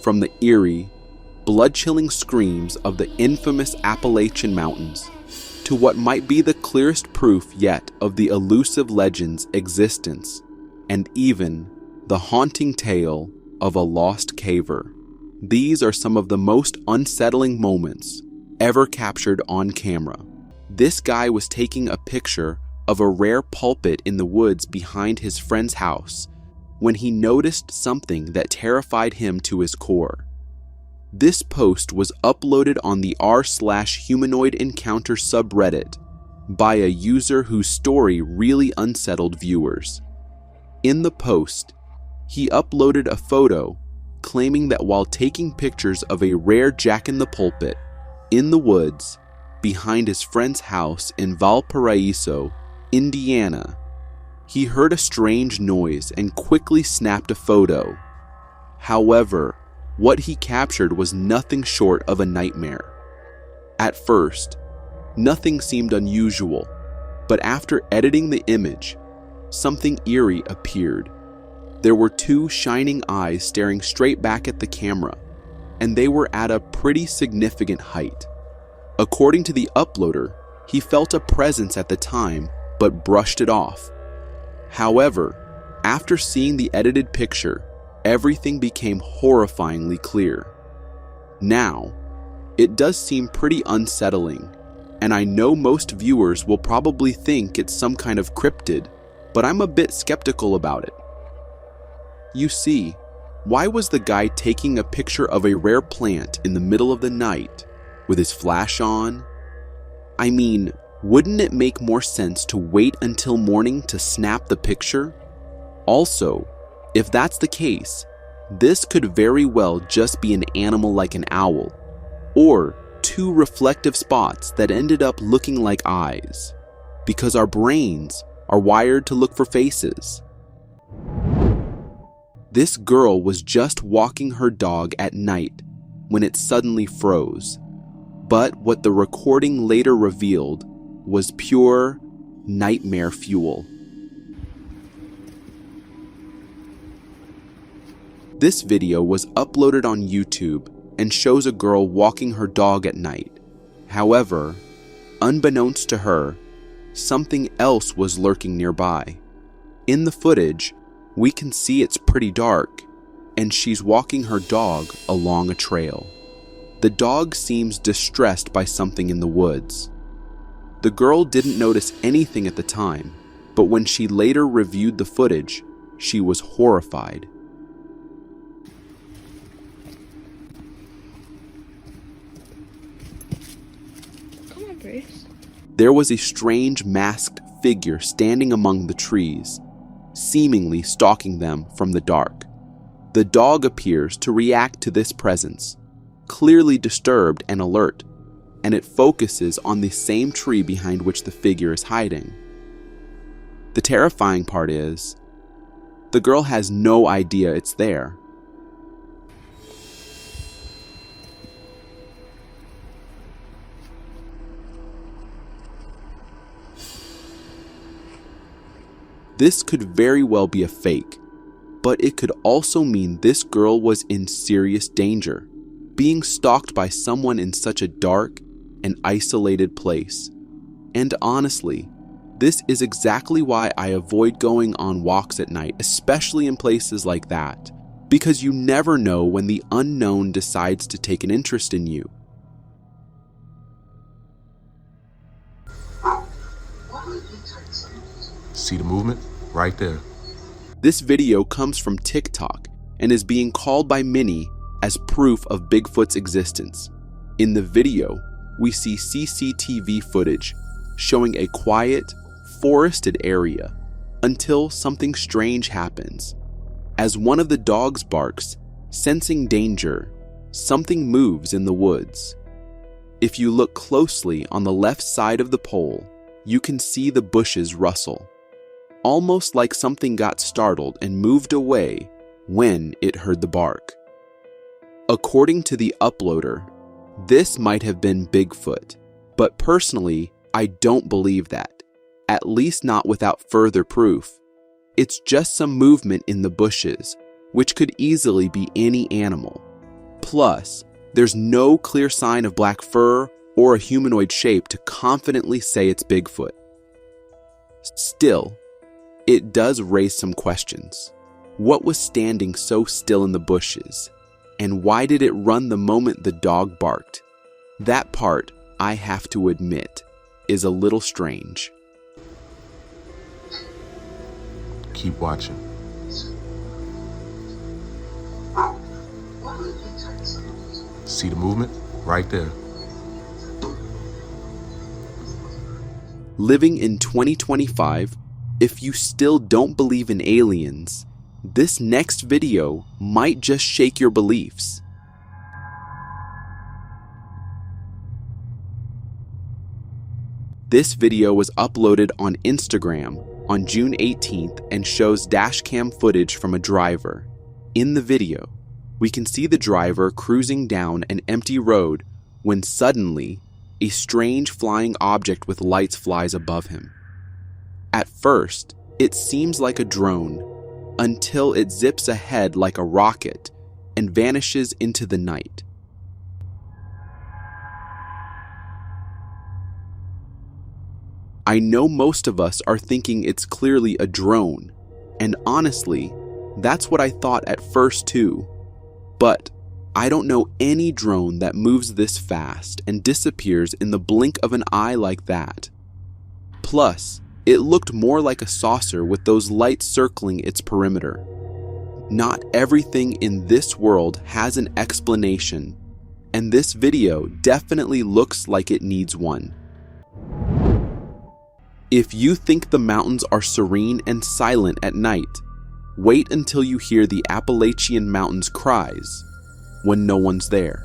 from the eerie, blood-chilling screams of the infamous Appalachian Mountains to what might be the clearest proof yet of the elusive legend's existence, and even the haunting tale of a lost caver. These are some of the most unsettling moments ever captured on camera. This guy was taking a picture of a rare pulpit in the woods behind his friend's house when he noticed something that terrified him to his core. This post was uploaded on the r/humanoid encounter subreddit by a user whose story really unsettled viewers. In the post, he uploaded a photo claiming that while taking pictures of a rare jack-in-the-pulpit in the woods behind his friend's house in Valparaiso, Indiana, he heard a strange noise and quickly snapped a photo. However, what he captured was nothing short of a nightmare. At first, nothing seemed unusual, but after editing the image, something eerie appeared. There were two shining eyes staring straight back at the camera, and they were at a pretty significant height. According to the uploader, he felt a presence at the time, but brushed it off. However, after seeing the edited picture, everything became horrifyingly clear. Now, it does seem pretty unsettling, and I know most viewers will probably think it's some kind of cryptid, but I'm a bit skeptical about it. You see, why was the guy taking a picture of a rare plant in the middle of the night with his flash on? I mean, wouldn't it make more sense to wait until morning to snap the picture? Also, if that's the case, this could very well just be an animal like an owl, or two reflective spots that ended up looking like eyes, because our brains are wired to look for faces. This girl was just walking her dog at night when it suddenly froze, but what the recording later revealed was pure nightmare fuel. This video was uploaded on YouTube and shows a girl walking her dog at night. However, unbeknownst to her, something else was lurking nearby. In the footage, we can see it's pretty dark, and she's walking her dog along a trail. The dog seems distressed by something in the woods. The girl didn't notice anything at the time, but when she later reviewed the footage, she was horrified. There was a strange masked figure standing among the trees, seemingly stalking them from the dark. The dog appears to react to this presence, clearly disturbed and alert, and it focuses on the same tree behind which the figure is hiding. The terrifying part is, the girl has no idea it's there. This could very well be a fake, but it could also mean this girl was in serious danger, being stalked by someone in such a dark and isolated place. And honestly, this is exactly why I avoid going on walks at night, especially in places like that, because you never know when the unknown decides to take an interest in you. See the movement? Right there. This video comes from TikTok and is being called by many as proof of Bigfoot's existence. In the video, we see CCTV footage showing a quiet, forested area until something strange happens. As one of the dogs barks, sensing danger, something moves in the woods. If you look closely on the left side of the pole, you can see the bushes rustle, almost like something got startled and moved away when it heard the bark. According to the uploader, this might have been Bigfoot, but personally, I don't believe that, at least not without further proof. It's just some movement in the bushes, which could easily be any animal. Plus, there's no clear sign of black fur or a humanoid shape to confidently say it's Bigfoot. Still, it does raise some questions. What was standing so still in the bushes? And why did it run the moment the dog barked? That part, I have to admit, is a little strange. Keep watching. See the movement? Right there. Living in 2025, if you still don't believe in aliens, this next video might just shake your beliefs. This video was uploaded on Instagram on June 18th and shows dashcam footage from a driver. In the video, we can see the driver cruising down an empty road when suddenly a strange flying object with lights flies above him. At first, it seems like a drone until it zips ahead like a rocket and vanishes into the night. I know most of us are thinking it's clearly a drone, and honestly, that's what I thought at first too. But I don't know any drone that moves this fast and disappears in the blink of an eye like that. Plus, it looked more like a saucer with those lights circling its perimeter. Not everything in this world has an explanation, and this video definitely looks like it needs one. If you think the mountains are serene and silent at night, wait until you hear the Appalachian Mountains cries when no one's there.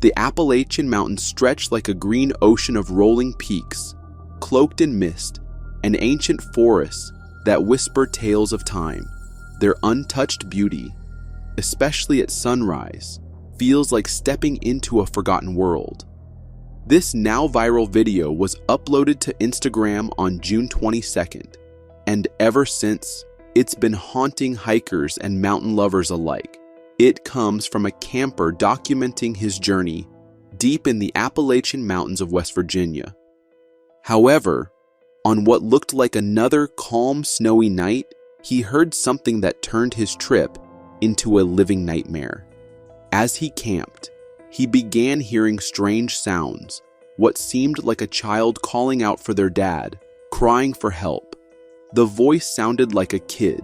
The Appalachian Mountains stretch like a green ocean of rolling peaks, cloaked in mist, and ancient forests that whisper tales of time. Their untouched beauty, especially at sunrise, feels like stepping into a forgotten world. This now viral video was uploaded to Instagram on June 22nd, and ever since, it's been haunting hikers and mountain lovers alike. It comes from a camper documenting his journey deep in the Appalachian Mountains of West Virginia. However, on what looked like another calm, snowy night, he heard something that turned his trip into a living nightmare. As he camped, he began hearing strange sounds, what seemed like a child calling out for their dad, crying for help. The voice sounded like a kid,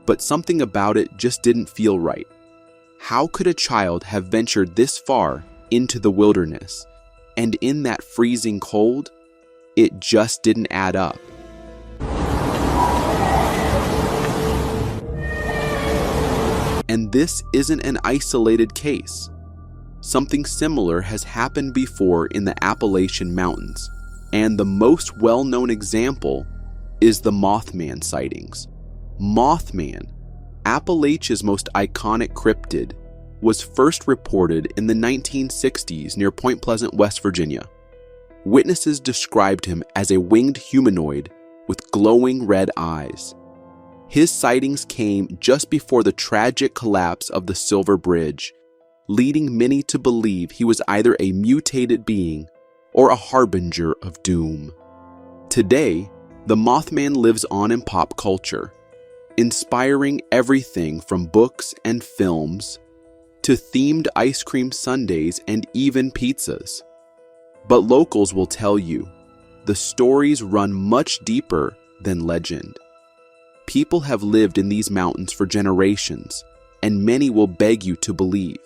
but something about it just didn't feel right. How could a child have ventured this far into the wilderness? And in that freezing cold, it just didn't add up. And this isn't an isolated case. Something similar has happened before in the Appalachian Mountains, and the most well-known example is the Mothman sightings. Mothman, Appalachia's most iconic cryptid, was first reported in the 1960s near Point Pleasant, West Virginia. Witnesses described him as a winged humanoid with glowing red eyes. His sightings came just before the tragic collapse of the Silver Bridge, leading many to believe he was either a mutated being or a harbinger of doom. Today, the Mothman lives on in pop culture, inspiring everything from books and films to themed ice cream sundaes and even pizzas. But locals will tell you, the stories run much deeper than legend. People have lived in these mountains for generations, and many will beg you to believe.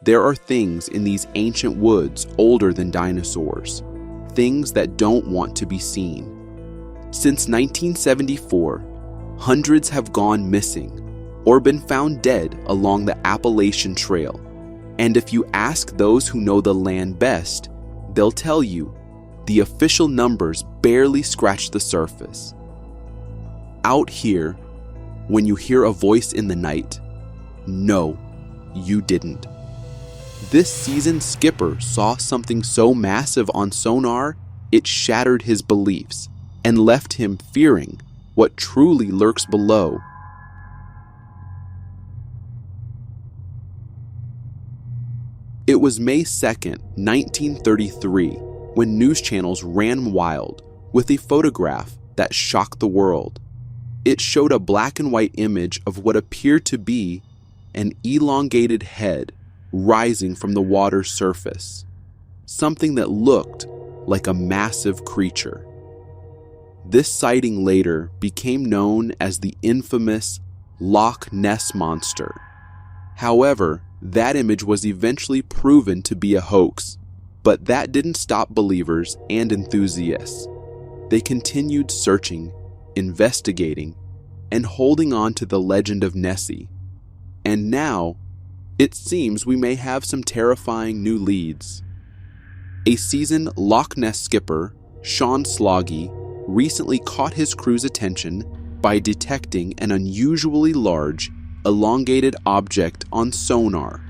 There are things in these ancient woods older than dinosaurs, things that don't want to be seen. Since 1974, hundreds have gone missing or been found dead along the Appalachian Trail. And if you ask those who know the land best, they'll tell you the official numbers barely scratch the surface. Out here, when you hear a voice in the night, no, you didn't. This seasoned skipper saw something so massive on sonar, it shattered his beliefs and left him fearing what truly lurks below. It was May 2nd, 1933, when news channels ran wild with a photograph that shocked the world. It showed a black and white image of what appeared to be an elongated head rising from the water's surface, something that looked like a massive creature. This sighting later became known as the infamous Loch Ness monster. However, that image was eventually proven to be a hoax, but that didn't stop believers and enthusiasts. They continued searching, investigating, and holding on to the legend of Nessie. And now, it seems we may have some terrifying new leads. A seasoned Loch Ness skipper, Sean Sloggy, recently caught his crew's attention by detecting an unusually large, elongated object on sonar,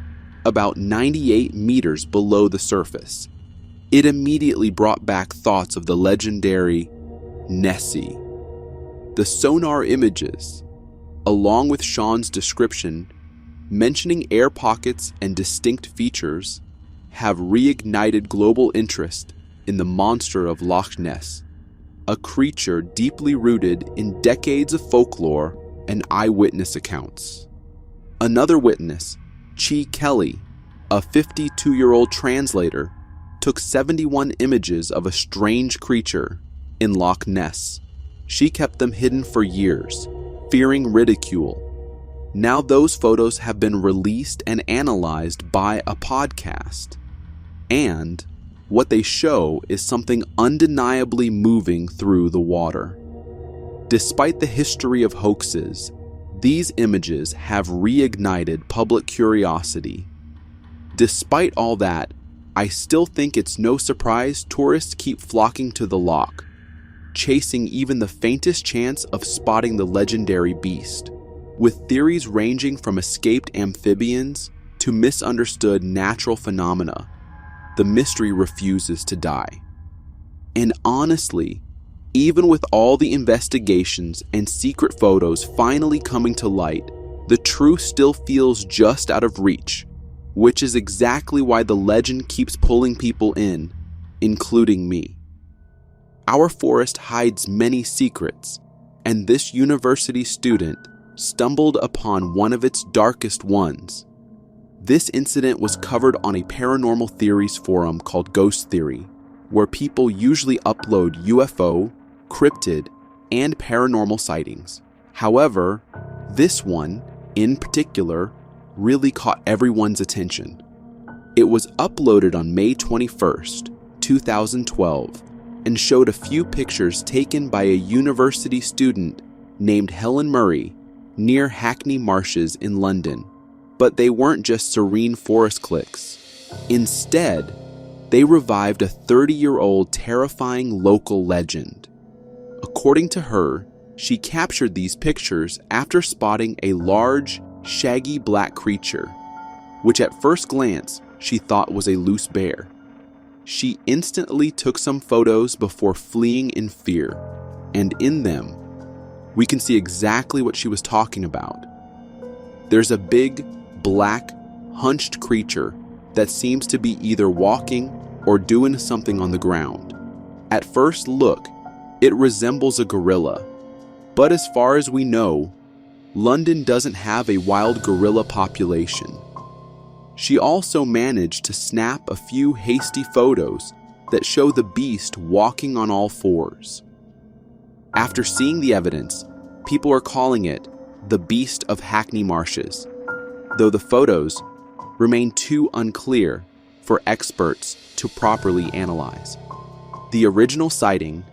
about 98 meters below the surface. It immediately brought back thoughts of the legendary Nessie. The sonar images, along with Sean's description, mentioning air pockets and distinct features, have reignited global interest in the monster of Loch Ness, a creature deeply rooted in decades of folklore and eyewitness accounts. Another witness, Chi Kelly, a 52-year-old translator, took 71 images of a strange creature in Loch Ness. She kept them hidden for years, fearing ridicule. Now those photos have been released and analyzed by a podcast. And what they show is something undeniably moving through the water. Despite the history of hoaxes, these images have reignited public curiosity. Despite all that, I still think it's no surprise tourists keep flocking to the loch, chasing even the faintest chance of spotting the legendary beast, with theories ranging from escaped amphibians to misunderstood natural phenomena. The mystery refuses to die. And honestly, even with all the investigations and secret photos finally coming to light, the truth still feels just out of reach, which is exactly why the legend keeps pulling people in, including me. Our forest hides many secrets, and this university student stumbled upon one of its darkest ones. This incident was covered on a paranormal theories forum called Ghost Theory, where people usually upload UFO, cryptid, and paranormal sightings. However, this one, in particular, really caught everyone's attention. It was uploaded on May 21st, 2012, and showed a few pictures taken by a university student named Helen Murray near Hackney Marshes in London. But they weren't just serene forest clicks. Instead, they revived a 30-year-old terrifying local legend. According to her, she captured these pictures after spotting a large, shaggy black creature, which at first glance she thought was a loose bear. She instantly took some photos before fleeing in fear, and in them, we can see exactly what she was talking about. There's a big, black, hunched creature that seems to be either walking or doing something on the ground. At first look, it resembles a gorilla, but as far as we know, London doesn't have a wild gorilla population. She also managed to snap a few hasty photos that show the beast walking on all fours. After seeing the evidence, people are calling it the Beast of Hackney Marshes, though the photos remain too unclear for experts to properly analyze. The original sighting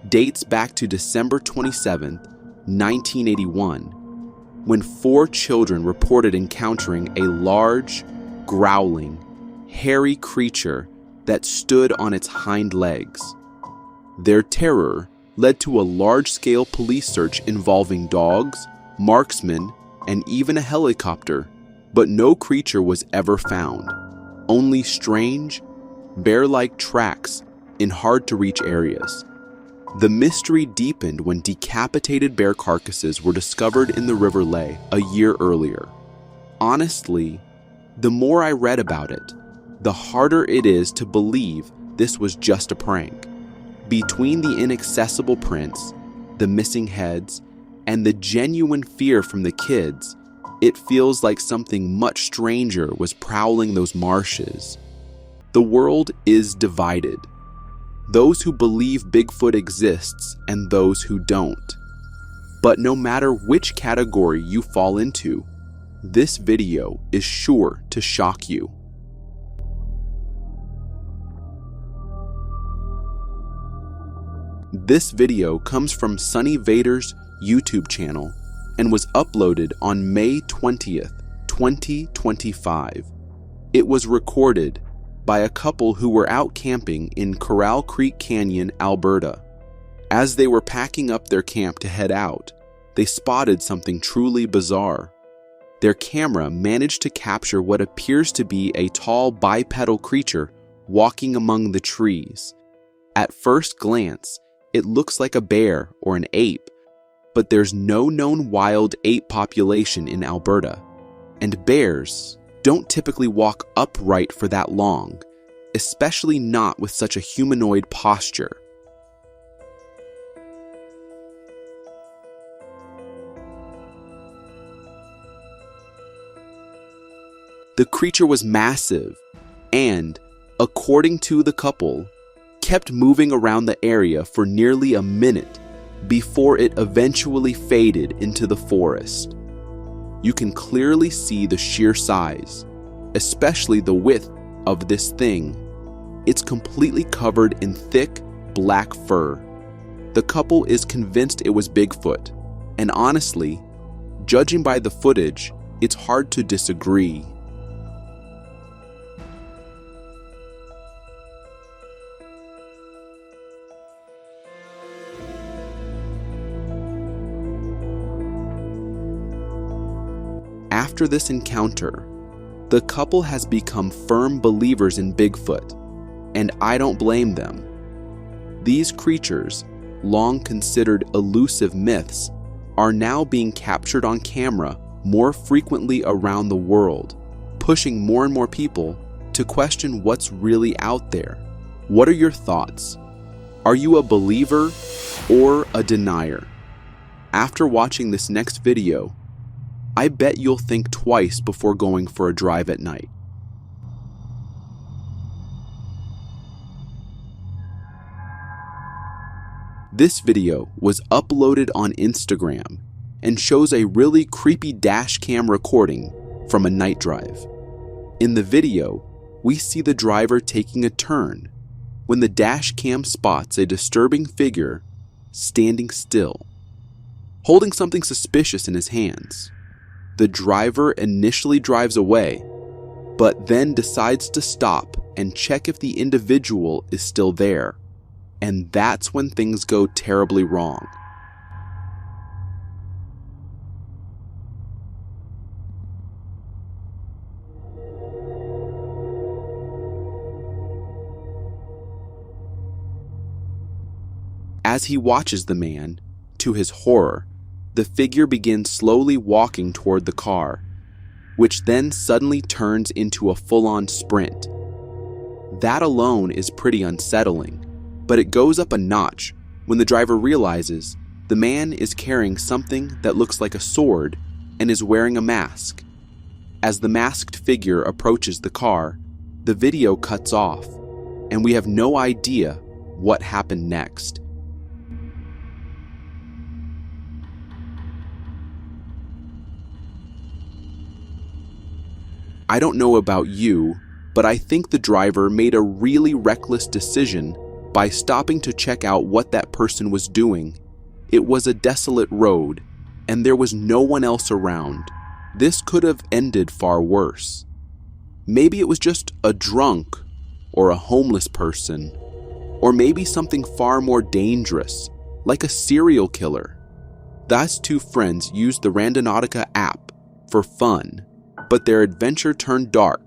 dates back to December 27, 1981, when 4 children reported encountering a large, growling, hairy creature that stood on its hind legs. Their terror led to a large-scale police search involving dogs, marksmen, and even a helicopter, but no creature was ever found, only strange, bear-like tracks in hard-to-reach areas. The mystery deepened when decapitated bear carcasses were discovered in the River Lea a year earlier. Honestly, the more I read about it, the harder it is to believe this was just a prank. Between the inaccessible prints, the missing heads, and the genuine fear from the kids, it feels like something much stranger was prowling those marshes. The world is divided. Those who believe Bigfoot exists and those who don't. But no matter which category you fall into, this video is sure to shock you. This video comes from Sunny Vader's YouTube channel and was uploaded on May 20th, 2025. It was recorded by a couple who were out camping in Corral Creek Canyon, Alberta. As they were packing up their camp to head out, they spotted something truly bizarre. Their camera managed to capture what appears to be a tall bipedal creature walking among the trees. At first glance, it looks like a bear or an ape, but there's no known wild ape population in Alberta, and bears don't typically walk upright for that long, especially not with such a humanoid posture. The creature was massive and, according to the couple, kept moving around the area for nearly a minute before it eventually faded into the forest. You can clearly see the sheer size, especially the width of this thing. It's completely covered in thick, black fur. The couple is convinced it was Bigfoot, and honestly, judging by the footage, it's hard to disagree. After this encounter, the couple has become firm believers in Bigfoot, and I don't blame them. These creatures, long considered elusive myths, are now being captured on camera more frequently around the world, pushing more and more people to question what's really out there. What are your thoughts? Are you a believer or a denier? After watching this next video, I bet you'll think twice before going for a drive at night. This video was uploaded on Instagram and shows a really creepy dash cam recording from a night drive. In the video, we see the driver taking a turn when the dash cam spots a disturbing figure standing still, holding something suspicious in his hands. The driver initially drives away, but then decides to stop and check if the individual is still there. And that's when things go terribly wrong. As he watches the man, to his horror, the figure begins slowly walking toward the car, which then suddenly turns into a full-on sprint. That alone is pretty unsettling, but it goes up a notch when the driver realizes the man is carrying something that looks like a sword and is wearing a mask. As the masked figure approaches the car, the video cuts off, and we have no idea what happened next. I don't know about you, but I think the driver made a really reckless decision by stopping to check out what that person was doing. It was a desolate road, and there was no one else around. This could have ended far worse. Maybe it was just a drunk, or a homeless person, or maybe something far more dangerous, like a serial killer. Thus, two friends used the Randonautica app for fun, but their adventure turned dark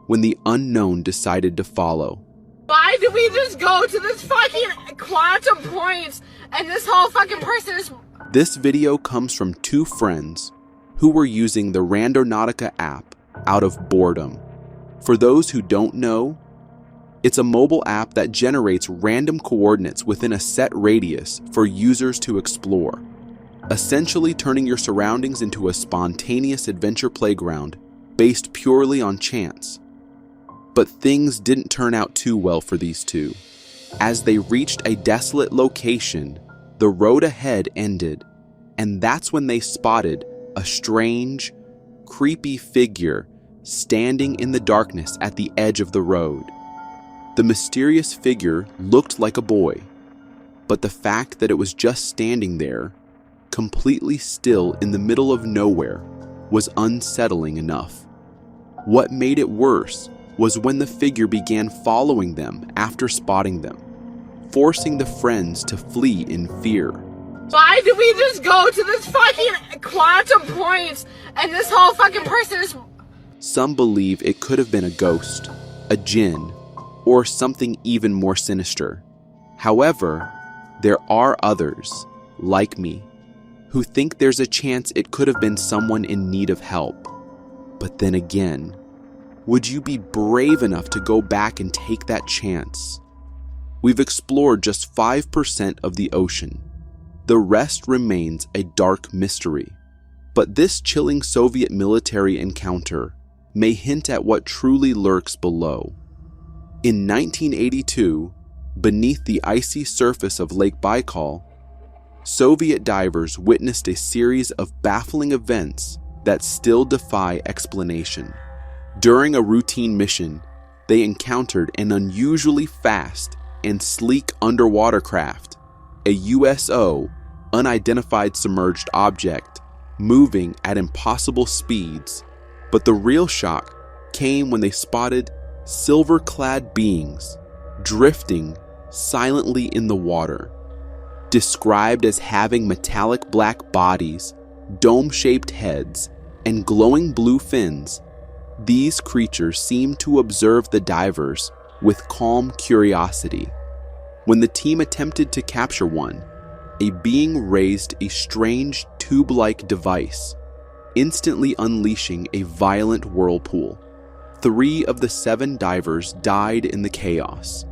when the unknown decided to follow. Why do we just go to this fucking quantum point and this whole fucking person is... This video comes from two friends who were using the Randonautica app out of boredom. For those who don't know, it's a mobile app that generates random coordinates within a set radius for users to explore, essentially turning your surroundings into a spontaneous adventure playground based purely on chance. But things didn't turn out too well for these two. As they reached a desolate location, the road ahead ended, and that's when they spotted a strange, creepy figure standing in the darkness at the edge of the road. The mysterious figure looked like a boy, but the fact that it was just standing there, completely still in the middle of nowhere, was unsettling enough. What made it worse was when the figure began following them after spotting them, forcing the friends to flee in fear. Why did we just go to this fucking quantum point and this whole fucking person is... Some believe it could have been a ghost, a jinn, or something even more sinister. However, there are others, like me, who think there's a chance it could have been someone in need of help. But then again, would you be brave enough to go back and take that chance? We've explored just 5% of the ocean. The rest remains a dark mystery. But this chilling Soviet military encounter may hint at what truly lurks below. In 1982, beneath the icy surface of Lake Baikal, Soviet divers witnessed a series of baffling events that still defy explanation. During a routine mission, they encountered an unusually fast and sleek underwater craft, a USO, unidentified submerged object, moving at impossible speeds. But the real shock came when they spotted silver-clad beings drifting silently in the water. Described as having metallic black bodies, dome-shaped heads, and glowing blue fins, these creatures seemed to observe the divers with calm curiosity. When the team attempted to capture one, a being raised a strange tube-like device, instantly unleashing a violent whirlpool. 3 of the 7 divers died in the chaos.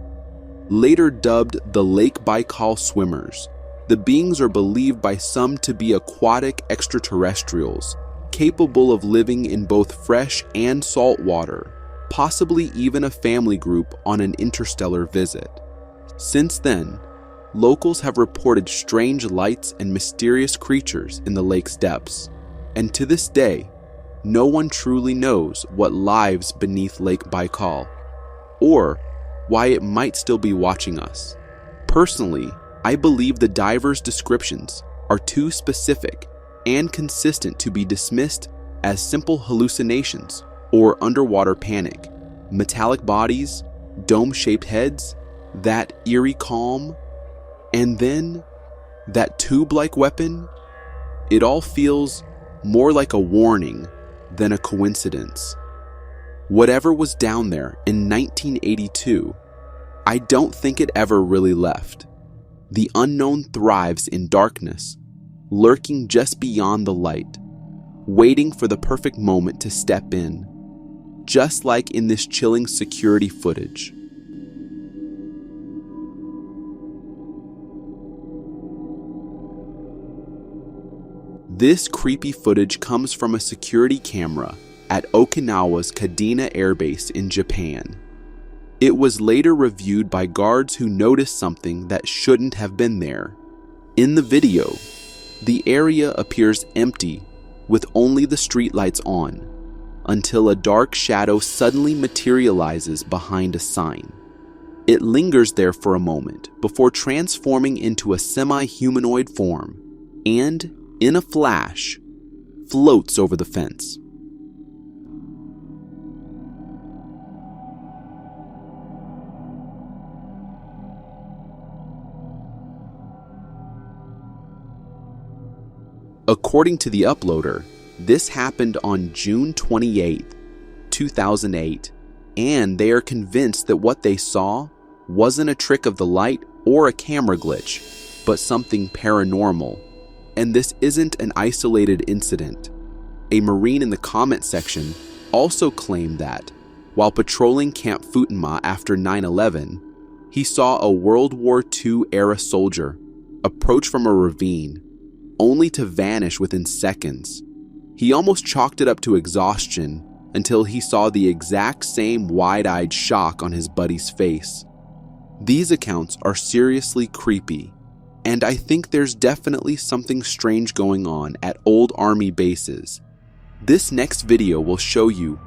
Later dubbed the Lake Baikal swimmers, the beings are believed by some to be aquatic extraterrestrials, capable of living in both fresh and salt water, possibly even a family group on an interstellar visit. Since then, locals have reported strange lights and mysterious creatures in the lake's depths, and to this day, no one truly knows what lives beneath Lake Baikal, or why it might still be watching us. Personally, I believe the divers' descriptions are too specific and consistent to be dismissed as simple hallucinations or underwater panic. Metallic bodies, dome-shaped heads, that eerie calm, and then that tube-like weapon, it all feels more like a warning than a coincidence. Whatever was down there in 1982, I don't think it ever really left. The unknown thrives in darkness, lurking just beyond the light, waiting for the perfect moment to step in, just like in this chilling security footage. This creepy footage comes from a security camera at Okinawa's Kadena Air Base in Japan. It was later reviewed by guards who noticed something that shouldn't have been there. In the video, the area appears empty with only the streetlights on, until a dark shadow suddenly materializes behind a sign. It lingers there for a moment before transforming into a semi-humanoid form and, in a flash, floats over the fence. According to the uploader, this happened on June 28, 2008, and they are convinced that what they saw wasn't a trick of the light or a camera glitch, but something paranormal. And this isn't an isolated incident. A Marine in the comment section also claimed that, while patrolling Camp Futenma after 9/11, he saw a World War II-era soldier approach from a ravine, only to vanish within seconds. He almost chalked it up to exhaustion until he saw the exact same wide-eyed shock on his buddy's face. These accounts are seriously creepy, and I think there's definitely something strange going on at old army bases. This next video will show you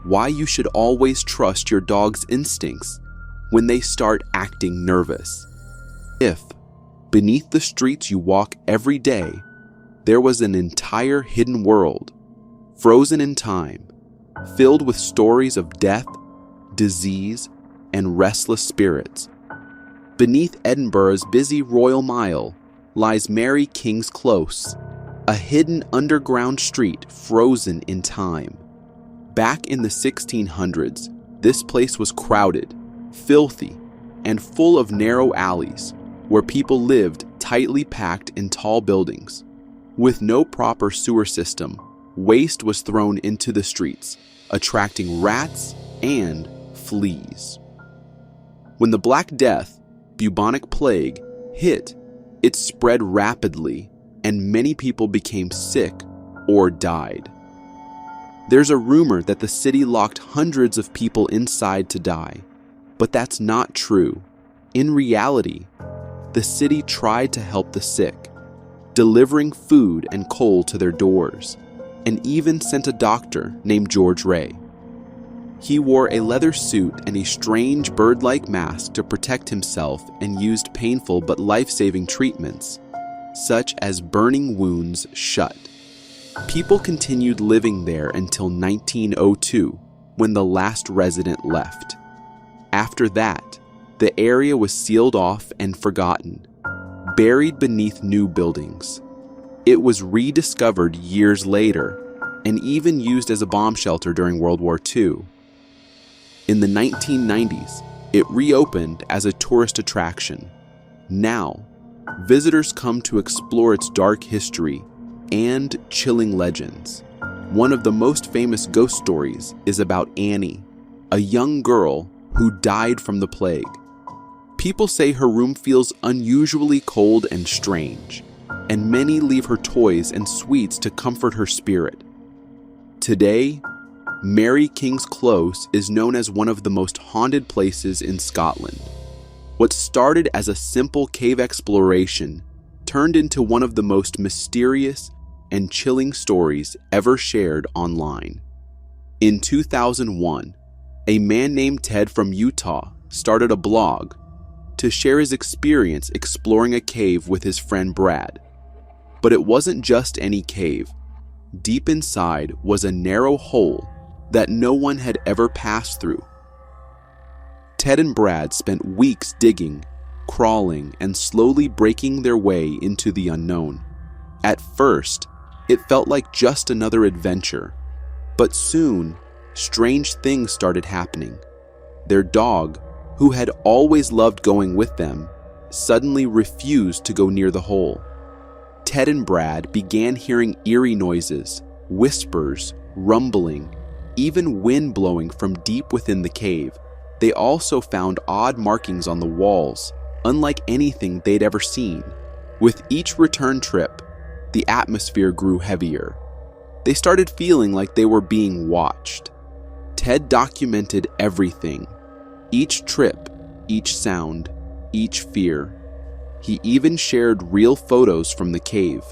why you should always trust your dog's instincts when they start acting nervous. If, beneath the streets you walk every day, there was an entire hidden world, frozen in time, filled with stories of death, disease, and restless spirits. Beneath Edinburgh's busy Royal Mile lies Mary King's Close, a hidden underground street frozen in time. Back in the 1600s, this place was crowded, filthy, and full of narrow alleys where people lived tightly packed in tall buildings. With no proper sewer system, waste was thrown into the streets, attracting rats and fleas. When the Black Death, bubonic plague, hit, it spread rapidly, and many people became sick or died. There's a rumor that the city locked hundreds of people inside to die, but that's not true. In reality, the city tried to help the sick, delivering food and coal to their doors, and even sent a doctor named George Ray. He wore a leather suit and a strange bird-like mask to protect himself and used painful but life-saving treatments, such as burning wounds shut. People continued living there until 1902, when the last resident left. After that, the area was sealed off and forgotten, buried beneath new buildings. It was rediscovered years later, and even used as a bomb shelter during World War II. In the 1990s, it reopened as a tourist attraction. Now, visitors come to explore its dark history and chilling legends. One of the most famous ghost stories is about Annie, a young girl who died from the plague. People say her room feels unusually cold and strange, and many leave her toys and sweets to comfort her spirit. Today, Mary King's Close is known as one of the most haunted places in Scotland. What started as a simple cave exploration turned into one of the most mysterious and chilling stories ever shared online. In 2001, a man named Ted from Utah started a blog to share his experience exploring a cave with his friend Brad. But it wasn't just any cave. Deep inside was a narrow hole that no one had ever passed through. Ted and Brad spent weeks digging, crawling, and slowly breaking their way into the unknown. At first, it felt like just another adventure, but soon, strange things started happening. Their dog, who had always loved going with them, suddenly refused to go near the hole. Ted and Brad began hearing eerie noises, whispers, rumbling, even wind blowing from deep within the cave. They also found odd markings on the walls, unlike anything they'd ever seen. With each return trip, the atmosphere grew heavier. They started feeling like they were being watched. Ted documented everything, each trip, each sound, each fear. He even shared real photos from the cave,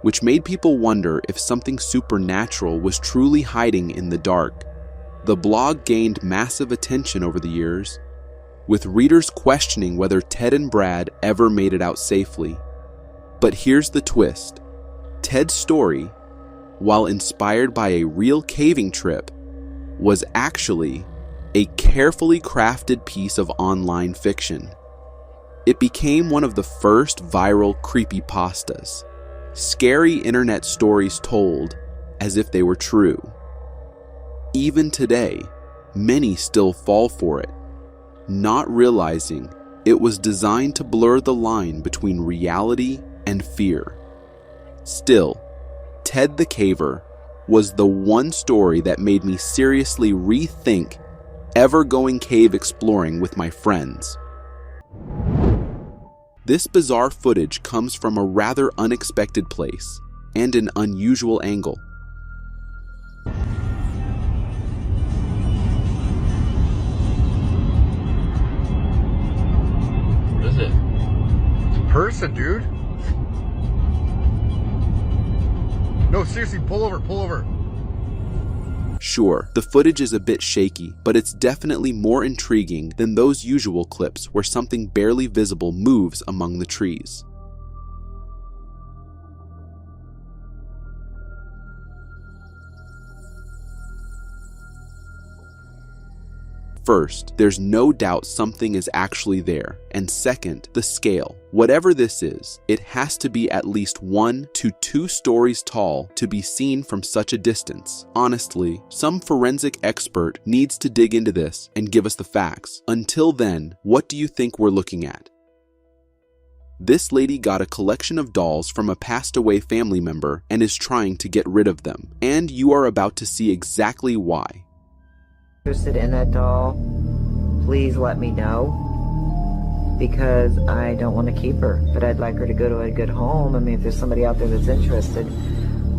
which made people wonder if something supernatural was truly hiding in the dark. The blog gained massive attention over the years, with readers questioning whether Ted and Brad ever made it out safely. But here's the twist. Ted's story, while inspired by a real caving trip, was actually a carefully crafted piece of online fiction. It became one of the first viral creepypastas, scary internet stories told as if they were true. Even today, many still fall for it, not realizing It was designed to blur the line between reality and fear. Still, Ted the Caver was the one story that made me seriously rethink ever going cave exploring with my friends. This bizarre footage comes from a rather unexpected place and an unusual angle. What is it? It's a person, dude. No, seriously, pull over, pull over. Sure, the footage is a bit shaky, but it's definitely more intriguing than those usual clips where something barely visible moves among the trees. First, there's no doubt something is actually there, and second, the scale. Whatever this is, it has to be at least 1 to 2 stories tall to be seen from such a distance. Honestly, some forensic expert needs to dig into this and give us the facts. Until then, what do you think we're looking at? This lady got a collection of dolls from a passed away family member and is trying to get rid of them, and you are about to see exactly why. Interested in that doll, please let me know, because I don't want to keep her, but I'd like her to go to a good home. I mean, if there's somebody out there that's interested,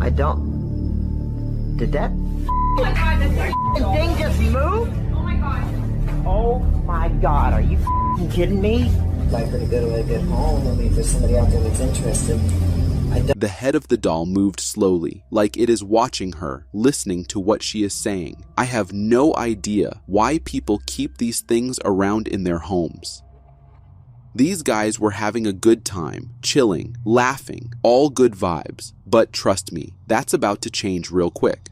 I don't. Did that Oh my god, this thing just move? Oh my god. Oh my god, are you kidding me? I'd like her to go to a good home. I mean, if there's somebody out there that's interested, I don't. The head of the doll moved slowly, like it is watching her, listening to what she is saying. I have no idea why people keep these things around in their homes. These guys were having a good time, chilling, laughing, all good vibes. But trust me, that's about to change real quick.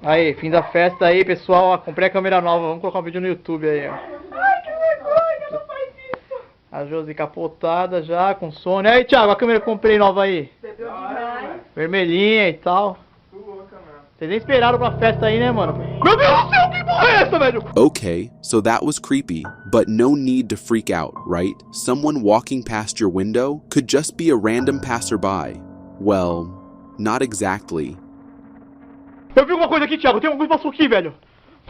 Aí, fim da festa aí, pessoal. Ó, comprei a câmera nova. Vamos colocar um vídeo no YouTube aí, ó. Ai, que vergonha, não faz isso. A Josi capotada já, com sono. Aí, Thiago, a câmera que eu comprei nova aí. Bebeu demais. Vermelhinha e tal. Vocês nem esperaram pra festa aí, né, mano? Meu Deus do céu, que porra é essa, velho? Okay, so that was creepy, but no need to freak out, right? Someone walking past your window could just be a random passerby. Well, not exactly. Eu vi alguma coisa aqui, Thiago. Tem alguma coisa que passou aqui, velho.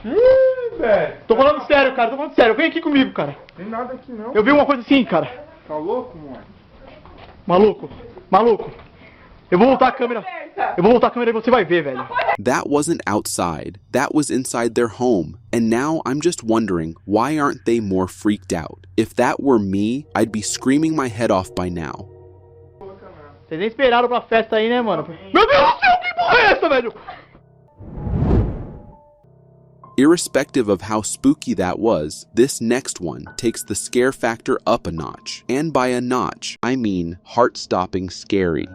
Ih, velho. Tô falando sério, cara. Tô falando sério. Vem aqui comigo, cara. Tem nada aqui não. Eu vi uma coisa assim, cara. Tá louco, mano? Maluco. Maluco. Eu vou voltar a câmera. Eu vou voltar a câmera e você vai ver, velho. That wasn't outside, that was inside their home. And now I'm just wondering, why aren't they more freaked out? If that were me, I'd be screaming my head off by now. Vocês nem esperaram pra festa aí, né, mano? Meu Deus do céu, que porra é essa, velho? Irrespective of how spooky that was, this next one takes the scare factor up a notch. And by a notch, I mean heart-stopping scary.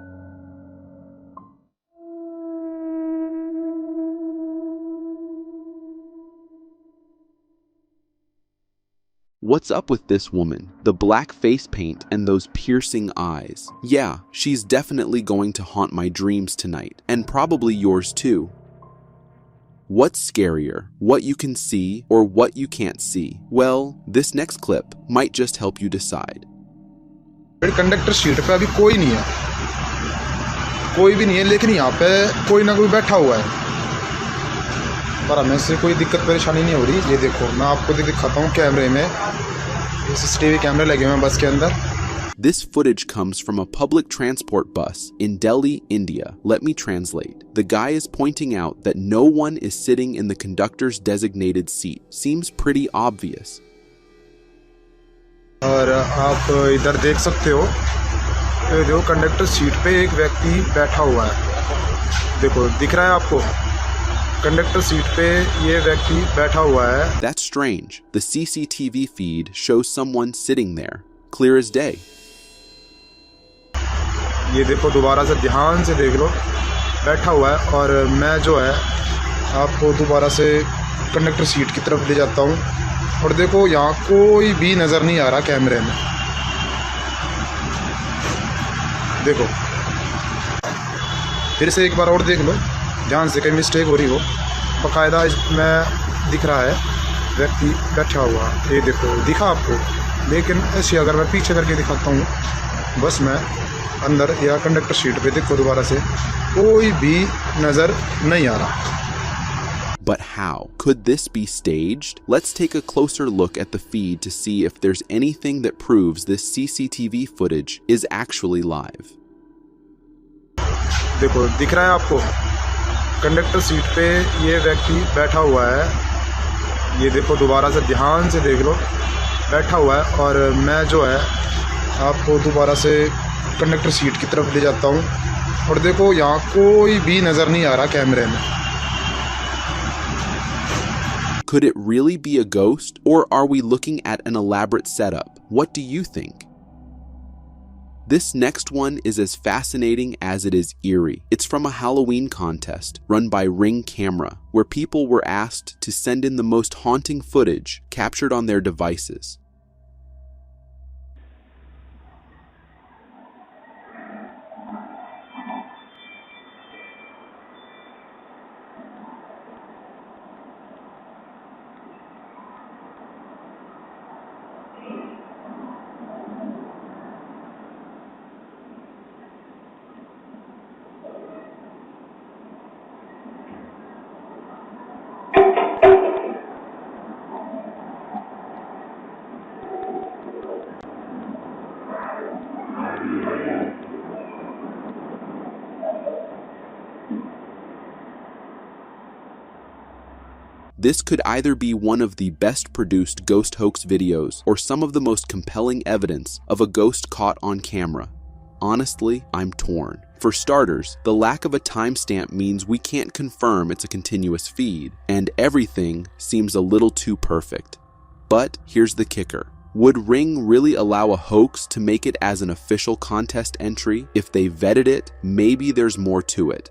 What's up with this woman? The black face paint and those piercing eyes. Yeah, she's definitely going to haunt my dreams tonight, and probably yours too. What's scarier, what you can see or what you can't see? Well, this next clip might just help you decide. Conductor sheet पे अभी कोई नहीं है, कोई भी नहीं है, लेकिन यहाँ पे कोई ना कोई बैठा हुआ है, पर हमें से कोई दिक्कत परेशानी नहीं हो रही। ये देखो, मैं आपको दिखाता हूँ कैमरे में, सीसीटीवी कैमरे लगे हुए हैं बस के अंदर। This footage comes from a public transport bus in Delhi, India. Let me translate. The guy is pointing out that no one is sitting in the conductor's designated seat. Seems pretty obvious. और आप इधर देख सकते हो, ये देखो conductor seat पे एक व्यक्ति बैठा हुआ है। देखो, दिख रहा है आपको? कंडक्टर सीट पे ये व्यक्ति बैठा हुआ है। That's strange. The CCTV feed shows someone sitting there, clear as day. ये देखो, दोबारा से ध्यान से देख लो, बैठा हुआ है। और मैं जो है आपको दोबारा से कंडक्टर सीट की तरफ ले जाता हूँ, और देखो यहाँ कोई भी नज़र नहीं आ रहा कैमरे में। देखो, फिर से एक बार और देख लो ध्यान से, कहीं मिस्टेक हो रही हो। बाकायदा इसमें दिख रहा है व्यक्ति बैठा हुआ, ये देखो दिखा आपको, लेकिन ऐसे अगर मैं पीछे करके दिखाता हूँ, बस मैं अंदर या कंडक्टर सीट पे देखो दोबारा से कोई भी नज़र नहीं आ रहा। But how? Could this be staged? Let's take a closer look at the feed to see if there's anything that proves this CCTV footage is actually live. देखो दिख रहा है आपको, कंडक्टर सीट पे ये व्यक्ति बैठा हुआ है, ये देखो दोबारा से ध्यान से देख लो, बैठा हुआ है। और मैं जो है आपको दोबारा से कंडक्टर सीट की तरफ ले जाता हूँ और देखो यहाँ कोई भी नज़र नहीं आ रहा कैमरे में। Could it really be a ghost, or are we looking at an elaborate setup? What do you think? This next one is as fascinating as it is eerie. It's from a Halloween contest run by Ring Camera, where people were asked to send in the most haunting footage captured on their devices. This could either be one of the best produced ghost hoax videos or some of the most compelling evidence of a ghost caught on camera. Honestly, I'm torn. For starters, the lack of a timestamp means we can't confirm it's a continuous feed, and everything seems a little too perfect. But here's the kicker. Would Ring really allow a hoax to make it as an official contest entry? If they vetted it, maybe there's more to it.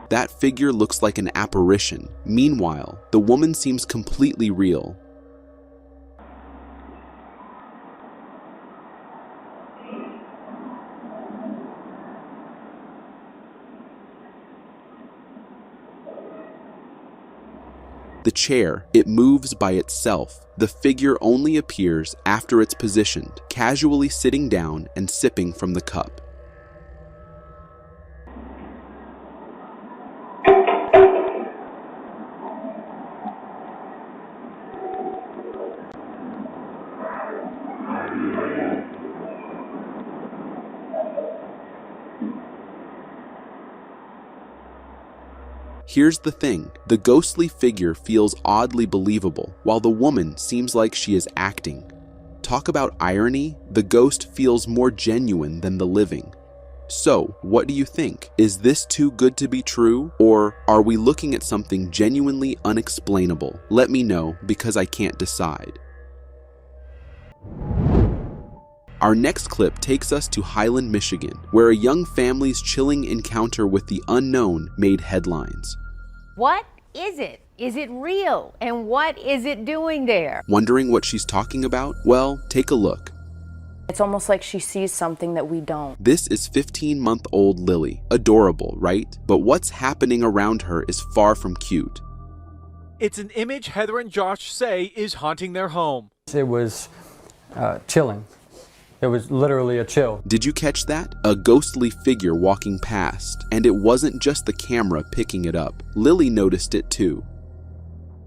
That figure looks like an apparition. Meanwhile, the woman seems completely real. The chair, it moves by itself. The figure only appears after it's positioned, casually sitting down and sipping from the cup. Here's the thing, the ghostly figure feels oddly believable, while the woman seems like she is acting. Talk about irony, the ghost feels more genuine than the living. So, what do you think? Is this too good to be true, or are we looking at something genuinely unexplainable? Let me know, because I can't decide. Our next clip takes us to Highland, Michigan, where a young family's chilling encounter with the unknown made headlines. What is it? Is it real? And what is it doing there? Wondering what she's talking about? Well, take a look. It's almost like she sees something that we don't. This is 15-month-old Lily. Adorable, right? But what's happening around her is far from cute. It's an image Heather and Josh say is haunting their home. It was chilling. It was literally a chill. Did you catch that? A ghostly figure walking past, and it wasn't just the camera picking it up. Lily noticed it too.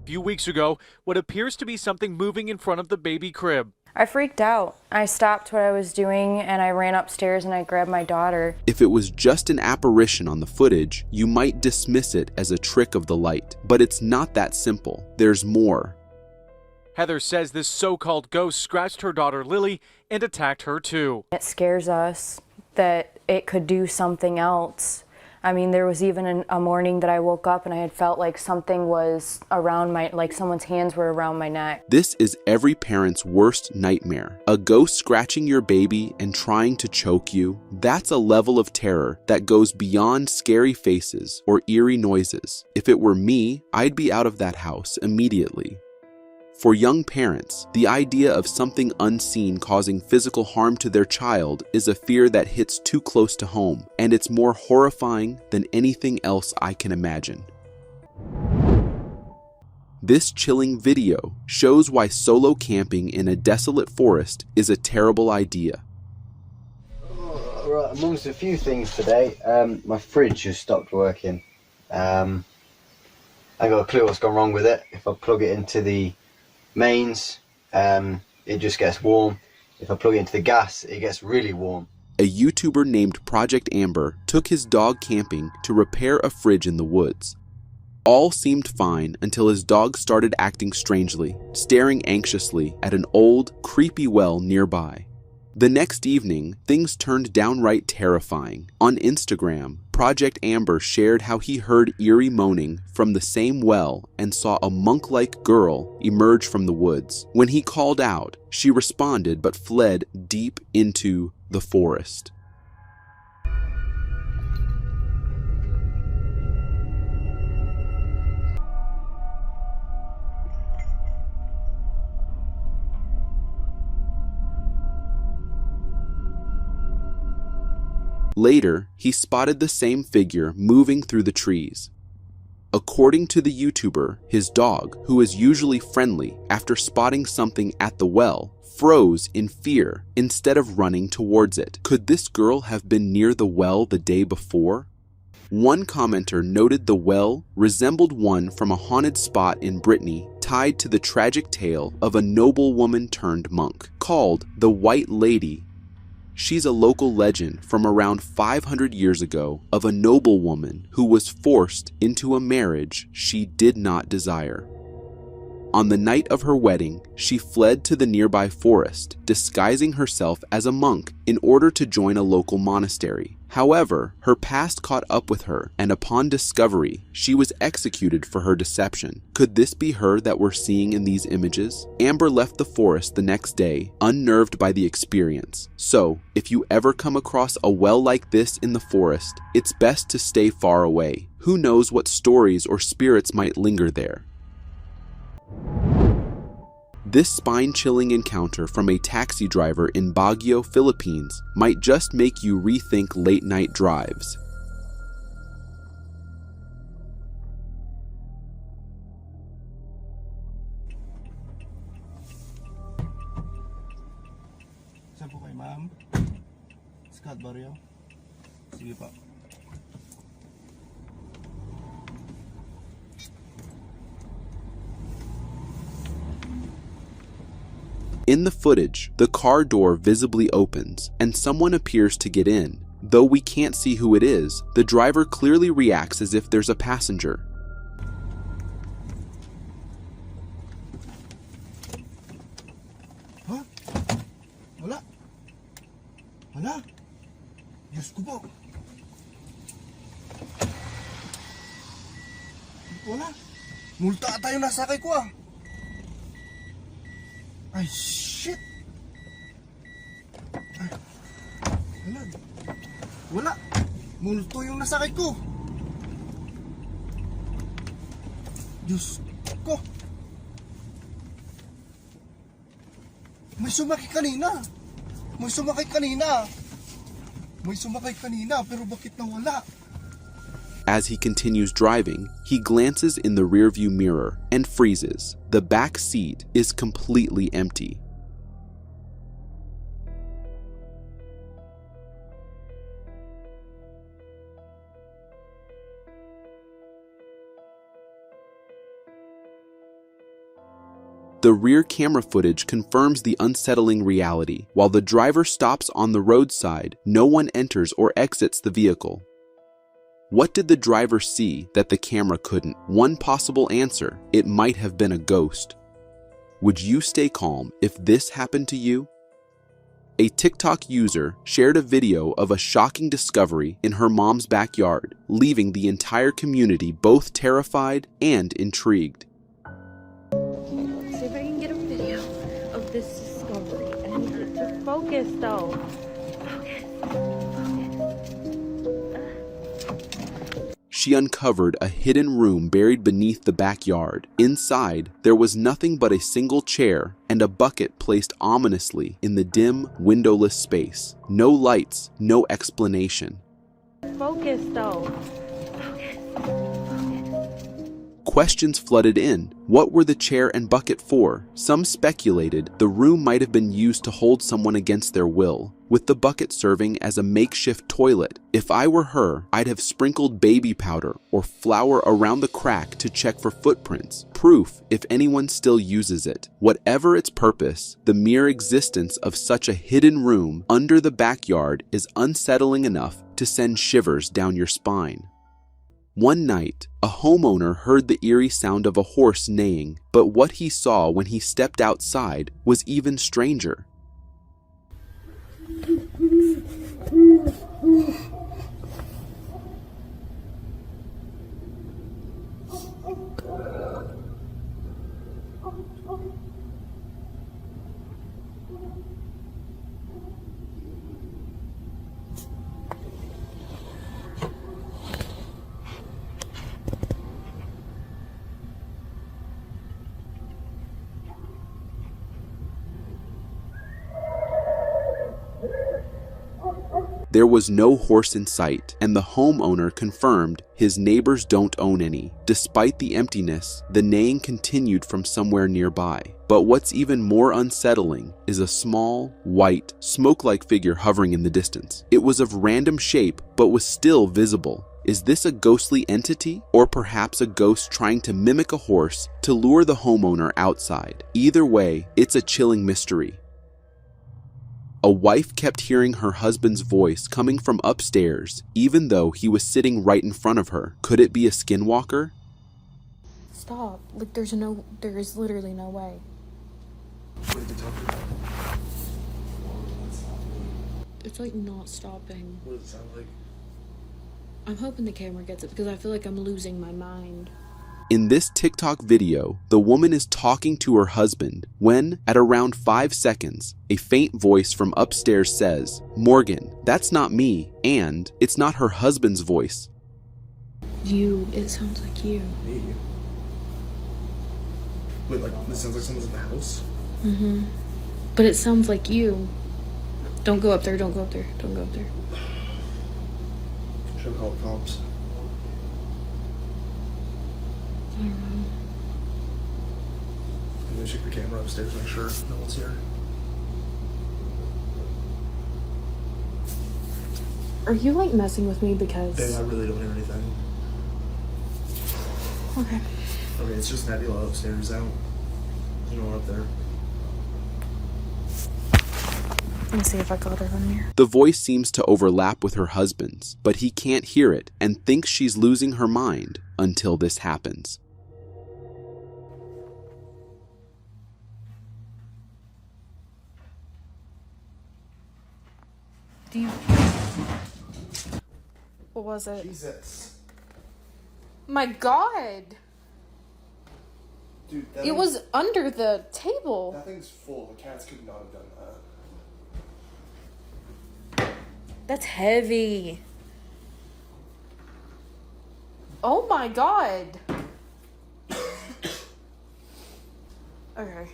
A few weeks ago, what appears to be something moving in front of the baby crib. I freaked out. I stopped what I was doing and I ran upstairs and I grabbed my daughter. If it was just an apparition on the footage, you might dismiss it as a trick of the light. But it's not that simple. There's more. Heather says this so-called ghost scratched her daughter Lily and attacked her too. It scares us that it could do something else. I mean, there was even a morning that I woke up and I had felt like something was around like someone's hands were around my neck. This is every parent's worst nightmare. A ghost scratching your baby and trying to choke you. That's a level of terror that goes beyond scary faces or eerie noises. If it were me, I'd be out of that house immediately. For young parents, the idea of something unseen causing physical harm to their child is a fear that hits too close to home, and it's more horrifying than anything else I can imagine. This chilling video shows why solo camping in a desolate forest is a terrible idea. Right, amongst a few things today, my fridge has stopped working. I got a clue what's gone wrong with it. If I plug it into the mains, it just gets warm. If I plug it into the gas, it gets really warm. A YouTuber named Project Amber took his dog camping to repair a fridge in the woods. All seemed fine until his dog started acting strangely, staring anxiously at an old, creepy well nearby. The next evening, things turned downright terrifying. On Instagram, Project Amber shared how he heard eerie moaning from the same well and saw a monk-like girl emerge from the woods. When he called out, she responded but fled deep into the forest. Later, he spotted the same figure moving through the trees. According to the YouTuber, his dog, who is usually friendly, after spotting something at the well, froze in fear instead of running towards it. Could this girl have been near the well the day before? One commenter noted the well resembled one from a haunted spot in Brittany tied to the tragic tale of a noblewoman turned monk, called the White Lady. She's a local legend from around 500 years ago of a noblewoman who was forced into a marriage she did not desire. On the night of her wedding, she fled to the nearby forest, disguising herself as a monk in order to join a local monastery. However, her past caught up with her, and upon discovery, she was executed for her deception. Could this be her that we're seeing in these images? Amber left the forest the next day, unnerved by the experience. So, if you ever come across a well like this in the forest, it's best to stay far away. Who knows what stories or spirits might linger there? This spine-chilling encounter from a taxi driver in Baguio, Philippines might just make you rethink late-night drives. Saan po kayo, ma'am? Scott Barrio? Sige pa. In the footage, the car door visibly opens, and someone appears to get in. Though we can't see who it is, the driver clearly reacts as if there's a passenger. Huh? Wala. Wala. Diyos ko po. Wala. Multa tayo nasakay ko ah. Ay, shit! Ay, wala. Wala! Multo yung nasakay ko! Diyos ko! May sumakay kanina! May sumakay kanina! May sumakay kanina, pero bakit nawala? As he continues driving, he glances in the rearview mirror and freezes. The back seat is completely empty. The rear camera footage confirms the unsettling reality. While the driver stops on the roadside, no one enters or exits the vehicle. What did the driver see that the camera couldn't? One possible answer, it might have been a ghost. Would you stay calm if this happened to you? A TikTok user shared a video of a shocking discovery in her mom's backyard, leaving the entire community both terrified and intrigued. Let's see if I can get a video of this discovery. I need it to focus though. Focus. She she uncovered a hidden room buried beneath the backyard. Inside, there was nothing but a single chair and a bucket placed ominously in the dim, windowless space. No lights, no explanation. Focus, though. Questions flooded in. What were the chair and bucket for? Some speculated the room might have been used to hold someone against their will, with the bucket serving as a makeshift toilet. If I were her, I'd have sprinkled baby powder or flour around the crack to check for footprints, proof if anyone still uses it. Whatever its purpose, the mere existence of such a hidden room under the backyard is unsettling enough to send shivers down your spine. One night, a homeowner heard the eerie sound of a horse neighing, but what he saw when he stepped outside was even stranger. There was no horse in sight, and the homeowner confirmed his neighbors don't own any. Despite the emptiness, the neighing continued from somewhere nearby. But what's even more unsettling is a small, white, smoke-like figure hovering in the distance. It was of random shape, but was still visible. Is this a ghostly entity, or perhaps a ghost trying to mimic a horse to lure the homeowner outside? Either way, it's a chilling mystery. A wife kept hearing her husband's voice coming from upstairs, even though he was sitting right in front of her. Could it be a skinwalker? Stop. Like, there is literally no way. It's like not stopping. What does it sound like? I'm hoping the camera gets it because I feel like I'm losing my mind. In this TikTok video, the woman is talking to her husband when, at around 5 seconds, a faint voice from upstairs says, "Morgan, that's not me," and it's not her husband's voice. It sounds like you. Me? Wait, like, this sounds like someone's in the house? Mm-hmm. But it sounds like you. Don't go up there, don't go up there, don't go up there. Should I call the cops? I don't know. Maybe check the camera upstairs, make sure no one's here. Are you like messing with me because... Babe, I really don't hear anything. Okay. Okay, it's just Nebula upstairs. There's no one up there. Let me see if I got her on here. The voice seems to overlap with her husband's, but he can't hear it and thinks she's losing her mind until this happens. Do you... What was it? Jesus. My God! Dude, it was under the table. That thing's full. The cats could not have done that. That's heavy. Oh my God. Okay.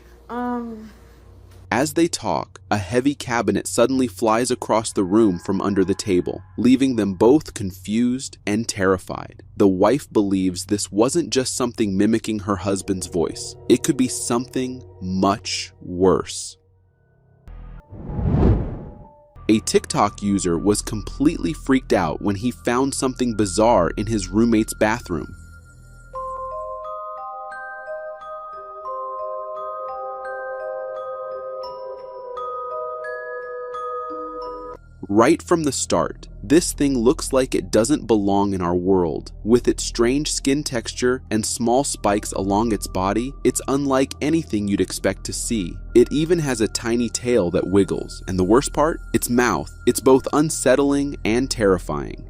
As they talk, a heavy cabinet suddenly flies across the room from under the table, leaving them both confused and terrified. The wife believes this wasn't just something mimicking her husband's voice. It could be something much worse. A TikTok user was completely freaked out when he found something bizarre in his roommate's bathroom. Right from the start, this thing looks like it doesn't belong in our world. With its strange skin texture and small spikes along its body, it's unlike anything you'd expect to see. It even has a tiny tail that wiggles, and the worst part? Its mouth. It's both unsettling and terrifying.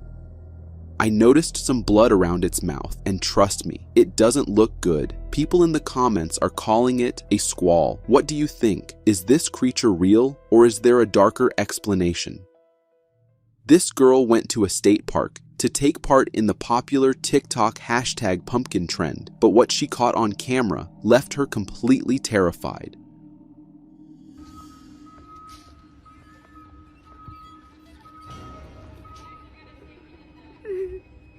I noticed some blood around its mouth, and trust me, it doesn't look good. People in the comments are calling it a squall. What do you think? Is this creature real, or is there a darker explanation? This girl went to a state park, to take part in the popular TikTok #pumpkin trend, but what she caught on camera left her completely terrified.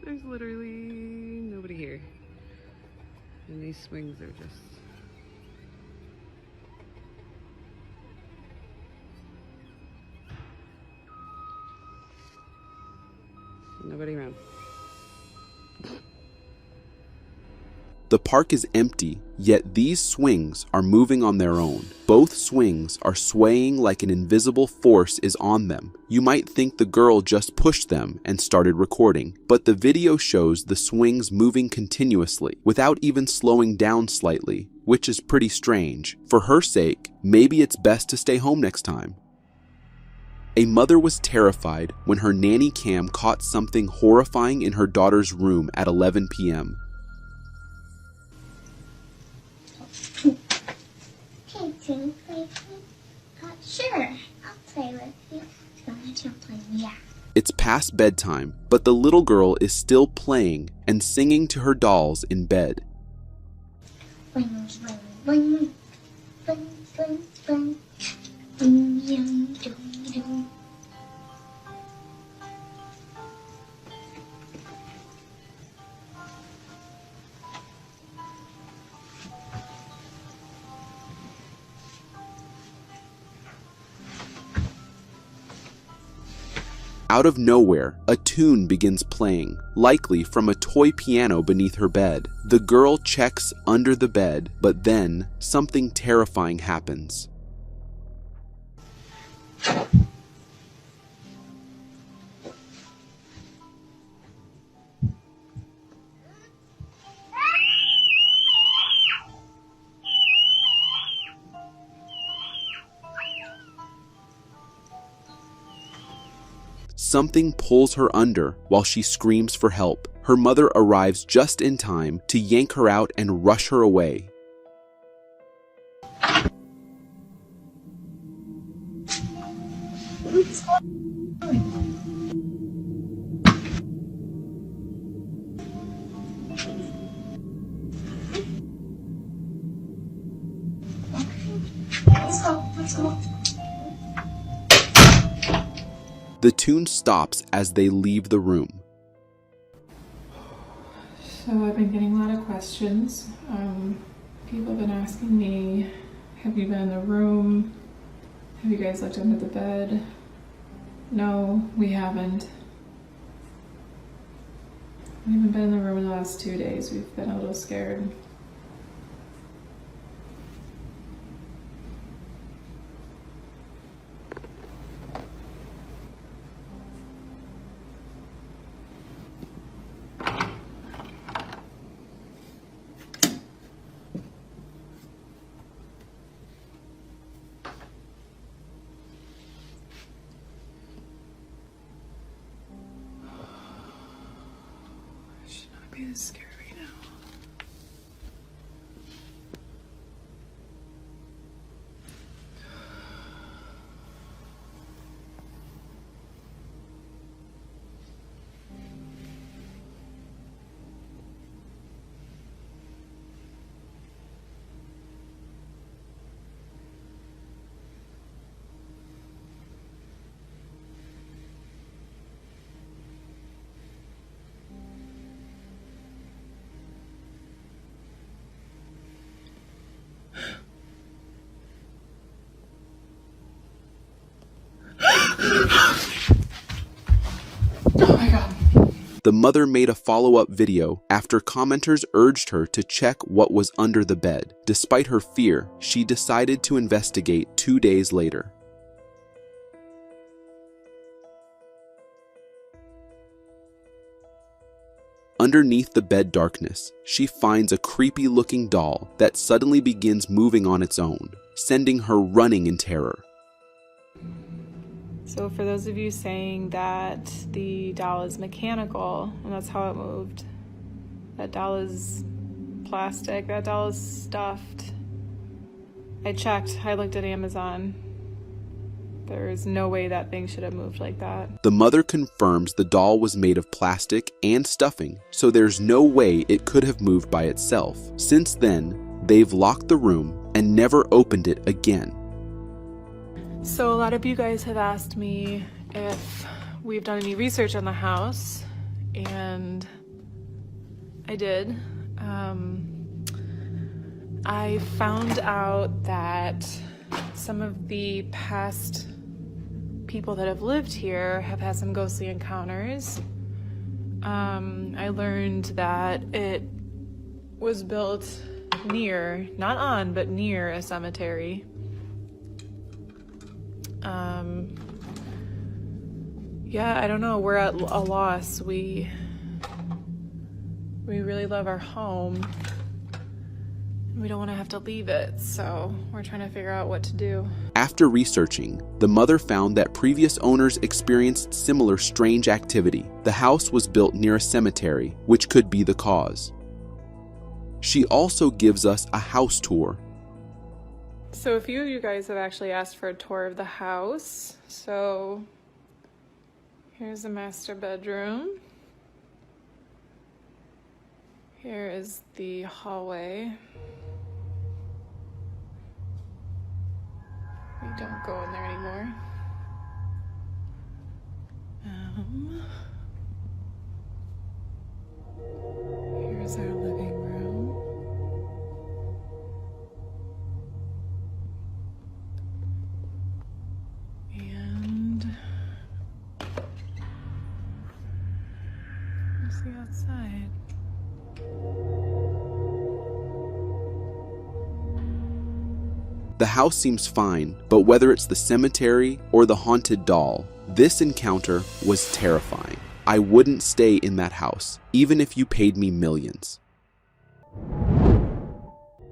There's literally nobody here. And these swings are just... nobody around. The park is empty, yet these swings are moving on their own. Both swings are swaying like an invisible force is on them. You might think the girl just pushed them and started recording, but the video shows the swings moving continuously without even slowing down slightly, which is pretty strange. For her sake, maybe it's best to stay home next time. A mother was terrified when her nanny cam caught something horrifying in her daughter's room at 11 p.m. Okay, can you play with me? Sure, I'll play with you. Don't let you play me, yeah. It's past bedtime, but the little girl is still playing and singing to her dolls in bed. Bling, bling, bling, bling, bling, bling, bling, bling, bling, bling. Out of nowhere, a tune begins playing, likely from a toy piano beneath her bed. The girl checks under the bed, but then something terrifying happens. Something pulls her under while she screams for help. Her mother arrives just in time to yank her out and rush her away. Let's go. The tune stops as they leave the room. So I've been getting a lot of questions. People have been asking me, have you been in the room? Have you guys looked under the bed? No, we haven't. We haven't been in the room in the last 2 days. We've been a little scared. Be this scared right now. Oh my God. The mother made a follow-up video after commenters urged her to check what was under the bed. Despite her fear, she decided to investigate 2 days later. Underneath the bed darkness, she finds a creepy-looking doll that suddenly begins moving on its own, sending her running in terror. So for those of you saying that the doll is mechanical, and that's how it moved, that doll is plastic, that doll is stuffed. I checked, I looked at Amazon. There's no way that thing should have moved like that. The mother confirms the doll was made of plastic and stuffing, so there's no way it could have moved by itself. Since then, they've locked the room and never opened it again. So a lot of you guys have asked me if we've done any research on the house, and I did. I found out that some of the past people that have lived here have had some ghostly encounters. I learned that it was built near, not on, but near a cemetery. Yeah, I don't know, we're at a loss. We really love our home. We don't want to have to leave it, so we're trying to figure out what to do. After researching, the mother found that previous owners experienced similar strange activity. The house was built near a cemetery, which could be the cause. She also gives us a house tour. So a few of you guys have actually asked for a tour of the house. So here's the master bedroom. Here is the hallway. We don't go in there anymore. Here's our living room. And here's the outside. The house seems fine, but whether it's the cemetery or the haunted doll, this encounter was terrifying. I wouldn't stay in that house, even if you paid me millions.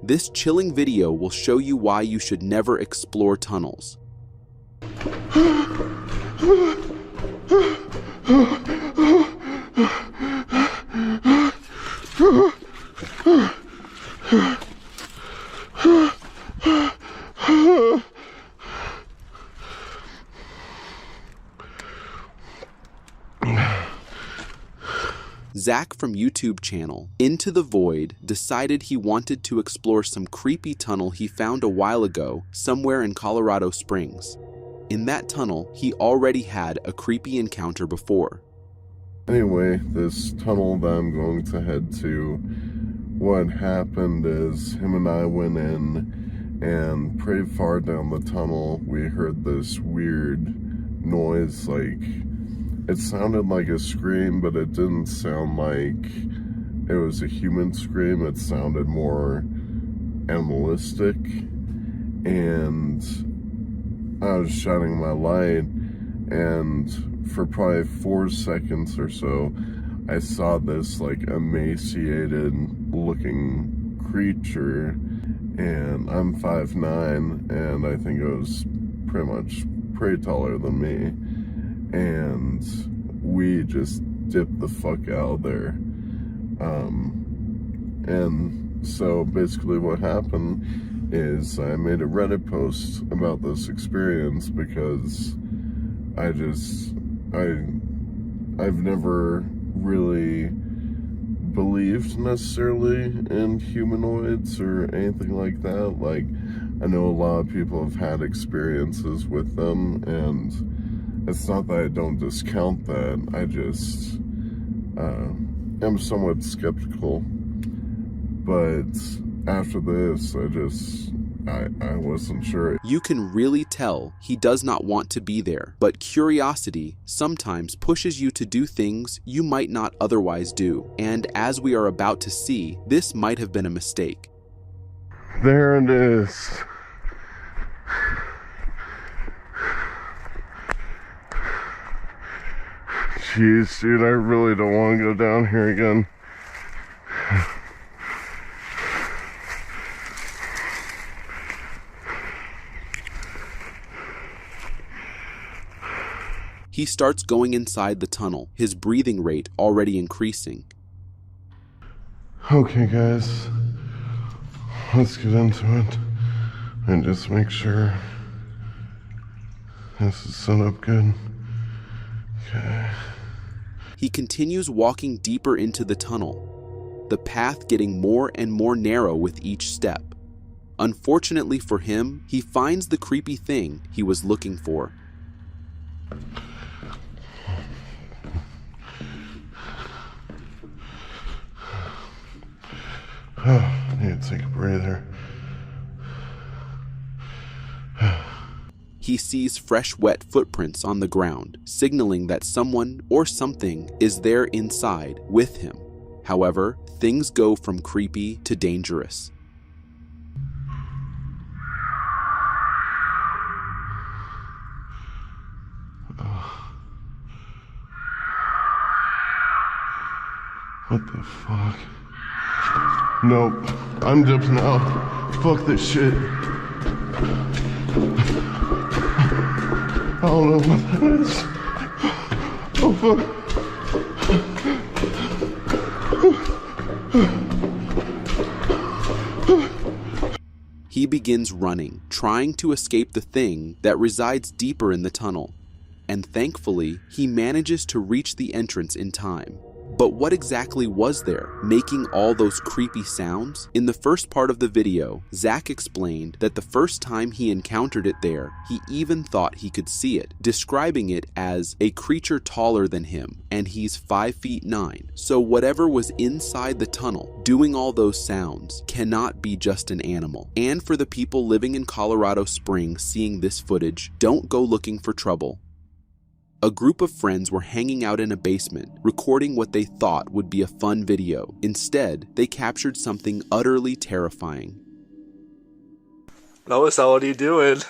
This chilling video will show you why you should never explore tunnels. Zach from YouTube channel Into the Void decided he wanted to explore some creepy tunnel he found a while ago somewhere in Colorado Springs. In that tunnel, he already had a creepy encounter before. Anyway, this tunnel that I'm going to head to, what happened is him and I went in, and pretty far down the tunnel we heard this weird noise, like it sounded like a scream, but it didn't sound like it was a human scream. It sounded more animalistic, and I was shining my light, and for probably 4 seconds or so I saw this like emaciated looking creature, and I'm 5'9", and I think it was pretty taller than me. And we just dipped the fuck out of there. And so basically what happened is I made a Reddit post about this experience because I've never really believed necessarily in humanoids or anything like that. Like, I know a lot of people have had experiences with them, and it's not that I don't discount that, I just am somewhat skeptical. But after this, I wasn't sure. You can really tell he does not want to be there, but curiosity sometimes pushes you to do things you might not otherwise do. And as we are about to see, this might have been a mistake. There it is. Jeez, dude, I really don't want to go down here again. He starts going inside the tunnel, his breathing rate already increasing. Okay, guys, let's get into it and just make sure This is set up good. Okay. He continues walking deeper into the tunnel, the path getting more and more narrow with each step. Unfortunately for him, he finds the creepy thing he was looking for. Oh, I need to take a breather. He sees fresh, wet footprints on the ground, signaling that someone or something is there inside with him. However, things go from creepy to dangerous. What the fuck? Nope. I'm jumping out. Fuck this shit. I don't know what that is. Oh fuck. He begins running, trying to escape the thing that resides deeper in the tunnel. And thankfully, he manages to reach the entrance in time. But what exactly was there, making all those creepy sounds? In the first part of the video, Zach explained that the first time he encountered it there, he even thought he could see it, describing it as a creature taller than him, and he's 5'9". So whatever was inside the tunnel, doing all those sounds, cannot be just an animal. And for the people living in Colorado Springs seeing this footage, don't go looking for trouble. A group of friends were hanging out in a basement, recording what they thought would be a fun video. Instead, they captured something utterly terrifying. Noah, what are you doing?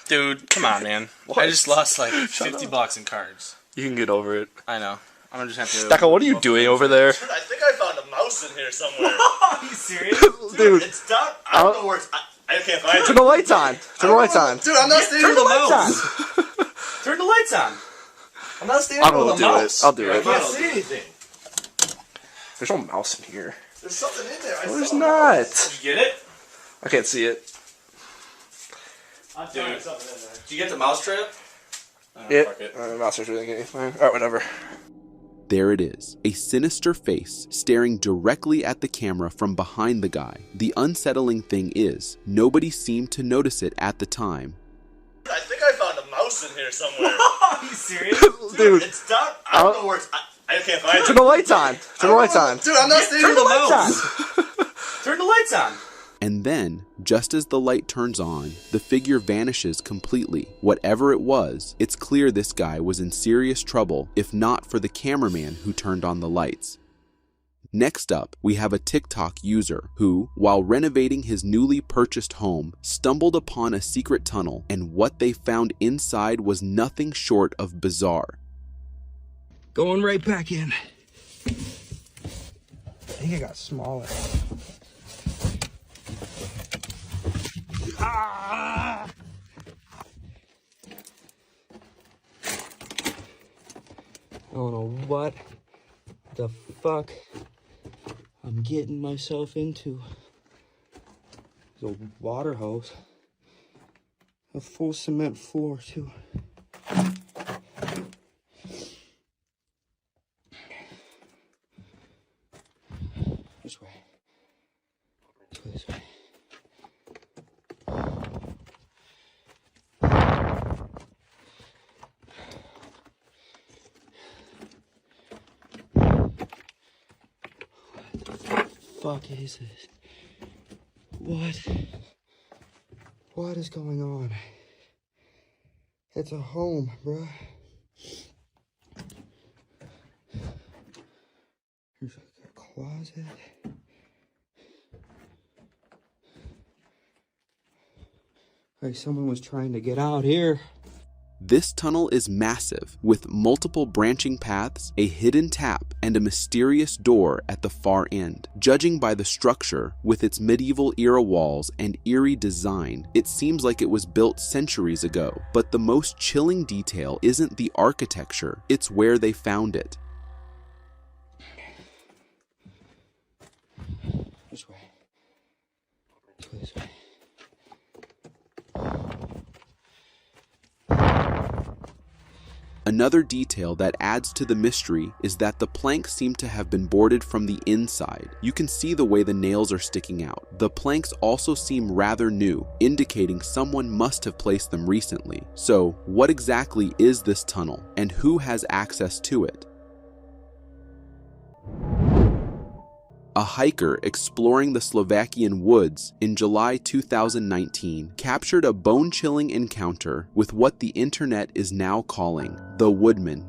Dude, come on, man. I just lost like $50 in cards. You can get over it. I know. I'm gonna just have to... Stacko, what are you doing over there? Dude, I think I found a mouse in here somewhere. Are you serious? Dude, it's down. I don't know where it's... I can't find it. Turn the lights on. Turn the lights on. Dude, I'm not standing with a mouse. Turn the lights on. I'm not standing with a mouse. I'll do it. I can't see anything. There's no mouse in here. There's something in there. No, there's not. Did you get it? I can't see it. I'm doing something in there. Did you get the mouse trap? Yeah. Mouse trap's really getting fine. Alright, whatever. There it is, a sinister face staring directly at the camera from behind the guy. The unsettling thing is, nobody seemed to notice it at the time. I think I found a mouse in here somewhere. Are you serious? Dude, it's down. I don't know where it's... I can't find it. Turn the lights on. Turn the lights on. Dude, I'm not standing with a mouse. Turn the lights on. And then, just as the light turns on, the figure vanishes completely. Whatever it was, it's clear this guy was in serious trouble, if not for the cameraman who turned on the lights. Next up, we have a TikTok user who, while renovating his newly purchased home, stumbled upon a secret tunnel, and what they found inside was nothing short of bizarre. Going right back in. I think it got smaller. Ah! I don't know what the fuck I'm getting myself into. There's a water hose. A full cement floor too. This way. Let's go this way. What the fuck is this? What is going on? It's a home, bruh. There's like a closet. Like someone was trying to get out here. This tunnel is massive, with multiple branching paths, a hidden tap, and a mysterious door at the far end. Judging by the structure, with its medieval-era walls and eerie design, it seems like it was built centuries ago. But the most chilling detail isn't the architecture, it's where they found it. This way. Let's go this way. Another detail that adds to the mystery is that the planks seem to have been boarded from the inside. You can see the way the nails are sticking out. The planks also seem rather new, indicating someone must have placed them recently. So, what exactly is this tunnel, and who has access to it? A hiker exploring the Slovakian woods in July 2019 captured a bone-chilling encounter with what the internet is now calling the Woodman.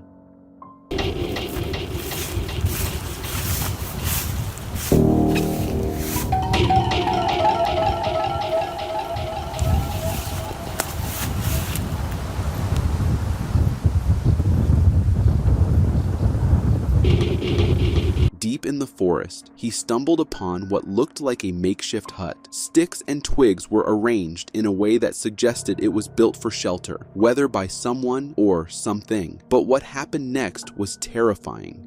Deep in the forest, he stumbled upon what looked like a makeshift hut. Sticks and twigs were arranged in a way that suggested it was built for shelter, whether by someone or something. But what happened next was terrifying.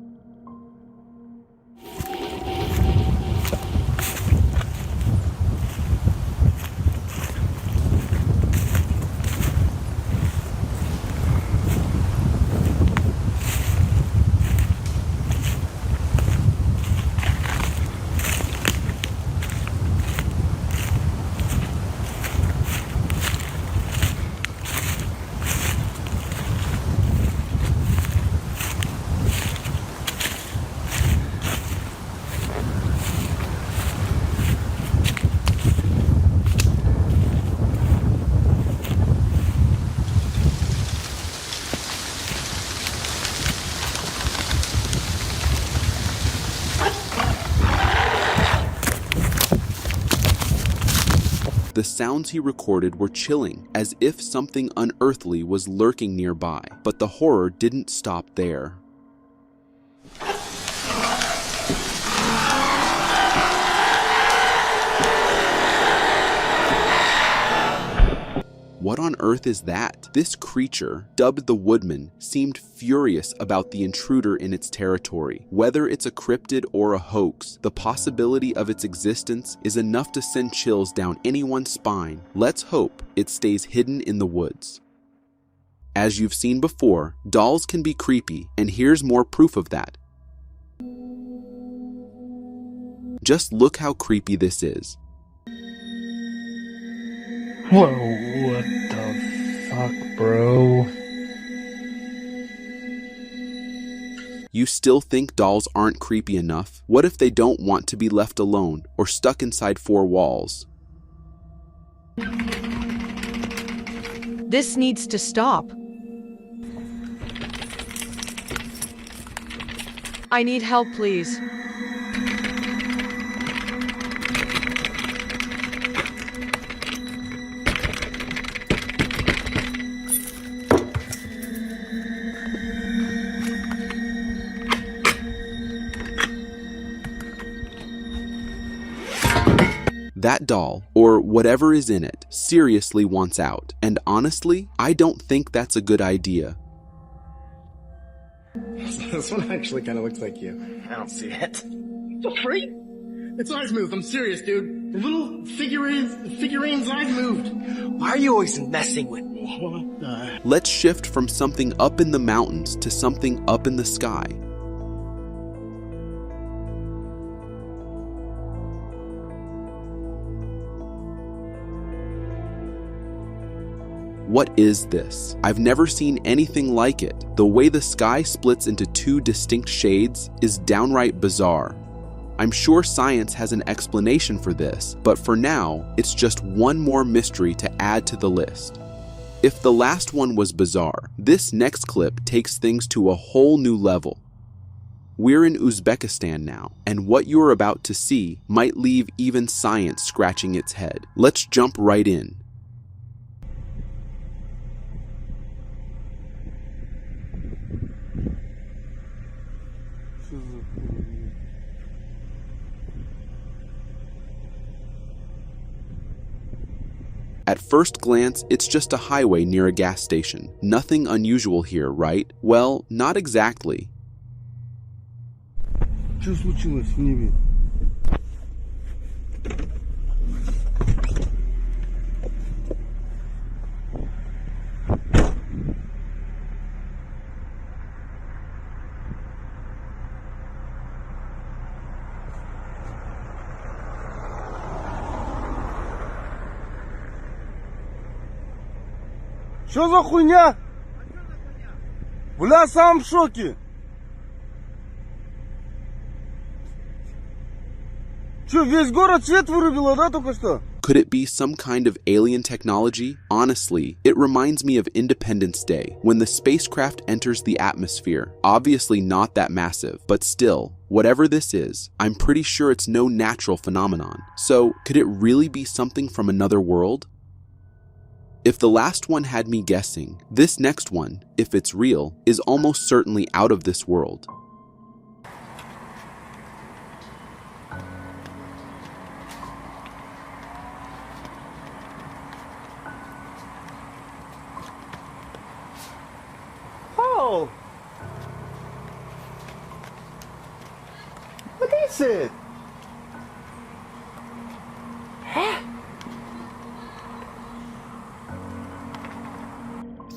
The sounds he recorded were chilling, as if something unearthly was lurking nearby. But the horror didn't stop there. What on earth is that? This creature, dubbed the Woodman, seemed furious about the intruder in its territory. Whether it's a cryptid or a hoax, the possibility of its existence is enough to send chills down anyone's spine. Let's hope it stays hidden in the woods. As you've seen before, dolls can be creepy, and here's more proof of that. Just look how creepy this is. Whoa, what the fuck, bro? You still think dolls aren't creepy enough? What if they don't want to be left alone or stuck inside four walls? This needs to stop. I need help, please. That doll, or whatever is in it, seriously wants out. And honestly, I don't think that's a good idea. This one actually kind of looks like you. I don't see it. The freak? Its eyes moved. I'm serious, dude. The little figurine's eyes moved. Why are you always messing with me? Let's shift from something up in the mountains to something up in the sky. What is this? I've never seen anything like it. The way the sky splits into two distinct shades is downright bizarre. I'm sure science has an explanation for this, but for now, it's just one more mystery to add to the list. If the last one was bizarre, this next clip takes things to a whole new level. We're in Uzbekistan now, and what you're about to see might leave even science scratching its head. Let's jump right in. At first glance, it's just a highway near a gas station. Nothing unusual here, right? Well, not exactly. Что за хуйня? Бля, сам в шоке. Что, весь город свет вырубило, да, только что? Could it be some kind of alien technology? Honestly, it reminds me of Independence Day, when the spacecraft enters the atmosphere. Obviously not that massive, but still, whatever this is, I'm pretty sure it's no natural phenomenon. So, could it really be something from another world? If the last one had me guessing, this next one, if it's real, is almost certainly out of this world. Oh! What is it?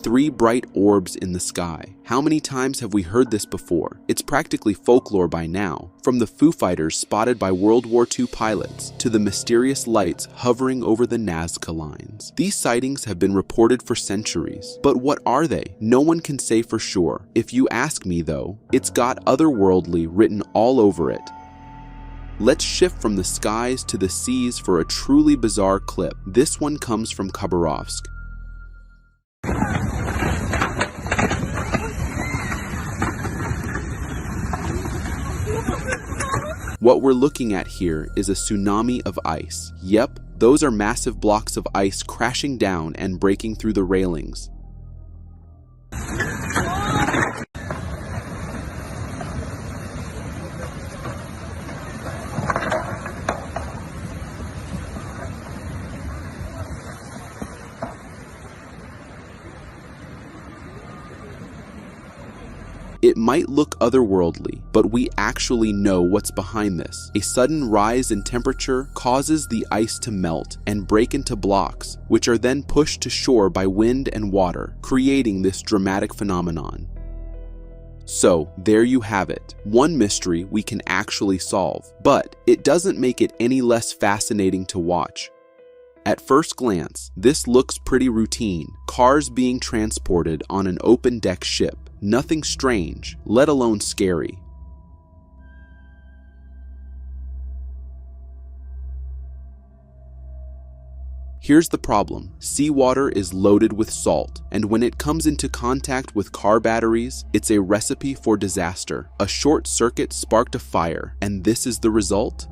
Three bright orbs in the sky. How many times have we heard this before? It's practically folklore by now. From the Foo Fighters spotted by World War II pilots to the mysterious lights hovering over the Nazca lines. These sightings have been reported for centuries. But what are they? No one can say for sure. If you ask me though, it's got otherworldly written all over it. Let's shift from the skies to the seas for a truly bizarre clip. This one comes from Khabarovsk. What we're looking at here is a tsunami of ice. Yep, those are massive blocks of ice crashing down and breaking through the railings. It might look otherworldly, but we actually know what's behind this. A sudden rise in temperature causes the ice to melt and break into blocks, which are then pushed to shore by wind and water, creating this dramatic phenomenon. So, there you have it. One mystery we can actually solve, but it doesn't make it any less fascinating to watch. At first glance, this looks pretty routine. Cars being transported on an open deck ship. Nothing strange, let alone scary. Here's the problem. Seawater is loaded with salt, and when it comes into contact with car batteries, it's a recipe for disaster. A short circuit sparked a fire, and this is the result?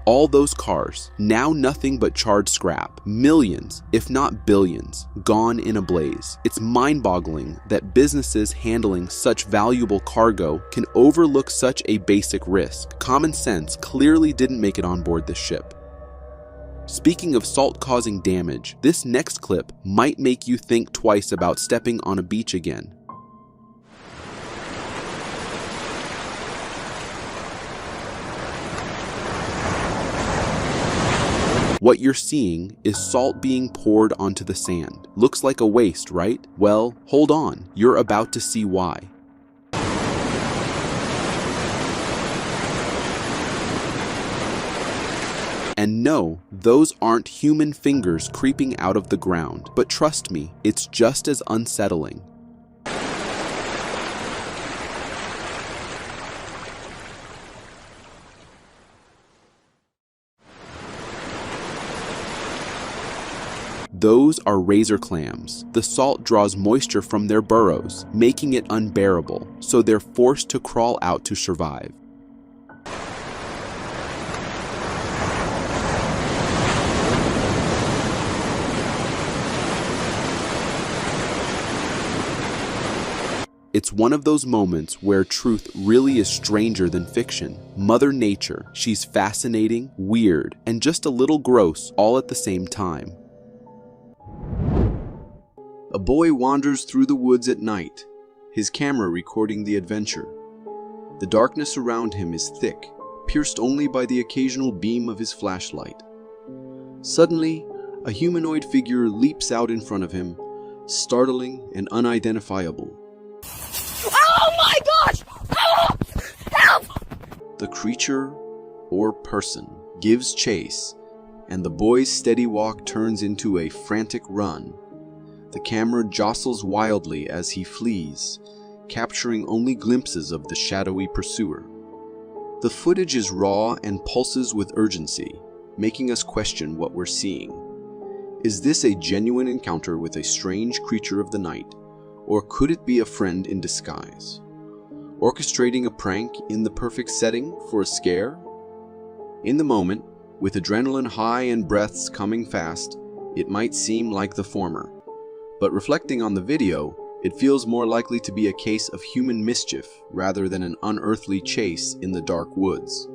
All those cars, now nothing but charred scrap. Millions, if not billions, gone in a blaze. It's mind-boggling that businesses handling such valuable cargo can overlook such a basic risk. Common sense clearly didn't make it on board this ship. Speaking of salt causing damage, this next clip might make you think twice about stepping on a beach again. What you're seeing is salt being poured onto the sand. Looks like a waste, right? Well, hold on, you're about to see why. And no, those aren't human fingers creeping out of the ground, but trust me, it's just as unsettling. Those are razor clams. The salt draws moisture from their burrows, making it unbearable, so they're forced to crawl out to survive. It's one of those moments where truth really is stranger than fiction. Mother Nature, she's fascinating, weird, and just a little gross all at the same time. A boy wanders through the woods at night, his camera recording the adventure. The darkness around him is thick, pierced only by the occasional beam of his flashlight. Suddenly, a humanoid figure leaps out in front of him, startling and unidentifiable. Oh my gosh! Help! Help! The creature or person gives chase, and the boy's steady walk turns into a frantic run. The camera jostles wildly as he flees, capturing only glimpses of the shadowy pursuer. The footage is raw and pulses with urgency, making us question what we're seeing. Is this a genuine encounter with a strange creature of the night, or could it be a friend in disguise, orchestrating a prank in the perfect setting for a scare? In the moment, with adrenaline high and breaths coming fast, it might seem like the former. But reflecting on the video, it feels more likely to be a case of human mischief rather than an unearthly chase in the dark woods.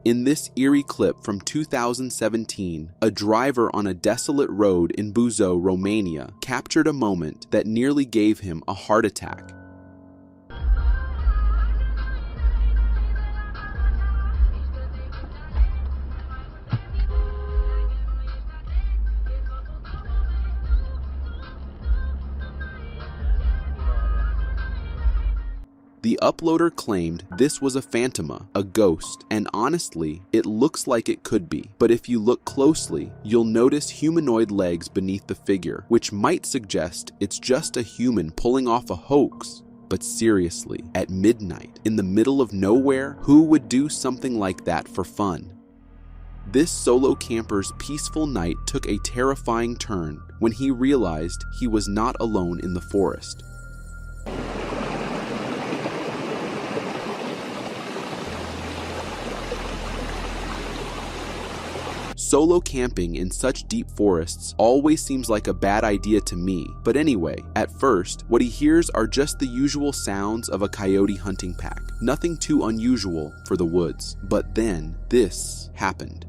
In this eerie clip from 2017, a driver on a desolate road in Buzău, Romania, captured a moment that nearly gave him a heart attack. The uploader claimed this was a phantoma, a ghost, and honestly, it looks like it could be. But if you look closely, you'll notice humanoid legs beneath the figure, which might suggest it's just a human pulling off a hoax. But seriously, at midnight, in the middle of nowhere, who would do something like that for fun? This solo camper's peaceful night took a terrifying turn when he realized he was not alone in the forest. Solo camping in such deep forests always seems like a bad idea to me, but anyway, at first, what he hears are just the usual sounds of a coyote hunting pack. Nothing too unusual for the woods. But then, this happened.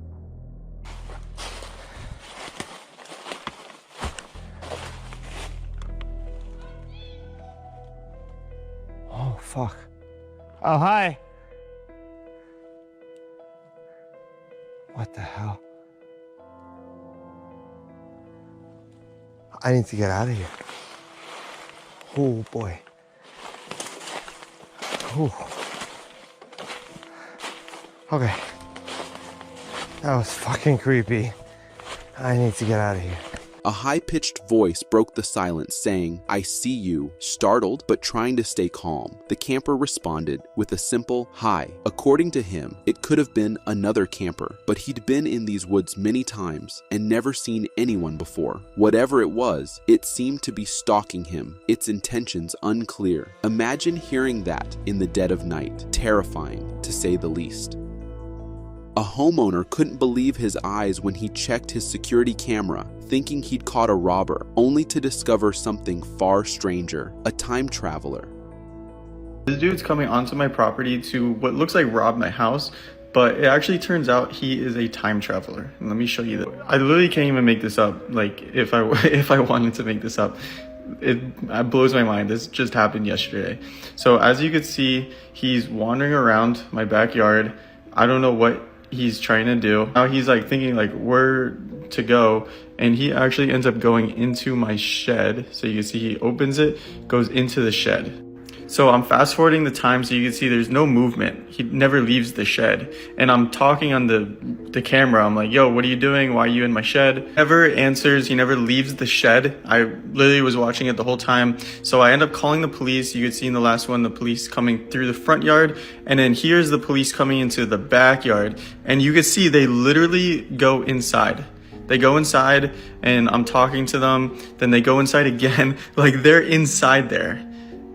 Oh, fuck. Oh, hi. What the hell? I need to get out of here. Oh, boy. Oh. Okay. That was fucking creepy. I need to get out of here. A high-pitched voice broke the silence, saying, "I see you," startled but trying to stay calm. The camper responded with a simple "hi." According to him, it could have been another camper, but he'd been in these woods many times and never seen anyone before. Whatever it was, it seemed to be stalking him, its intentions unclear. Imagine hearing that in the dead of night. Terrifying, to say the least. A homeowner couldn't believe his eyes when he checked his security camera, thinking he'd caught a robber, only to discover something far stranger, a time traveler. This dude's coming onto my property to what looks like rob my house, but it actually turns out he is a time traveler. And let me show you that. I literally can't even make this up, like if I wanted to make this up. It blows my mind. This just happened yesterday. So as you can see, he's wandering around my backyard. I don't know what he's trying to do. Now he's like thinking like where to go, and he actually ends up going into my shed. So you can see he opens it, goes into the shed. So I'm fast forwarding the time so you can see there's no movement. He never leaves the shed. And I'm talking on the camera. I'm like, yo, what are you doing? Why are you in my shed? Never answers. He never leaves the shed. I literally was watching it the whole time. So I end up calling the police. You could see in the last one, the police coming through the front yard. And then here's the police coming into the backyard. And you can see they literally go inside. They go inside and I'm talking to them. Then they go inside again. Like they're inside there.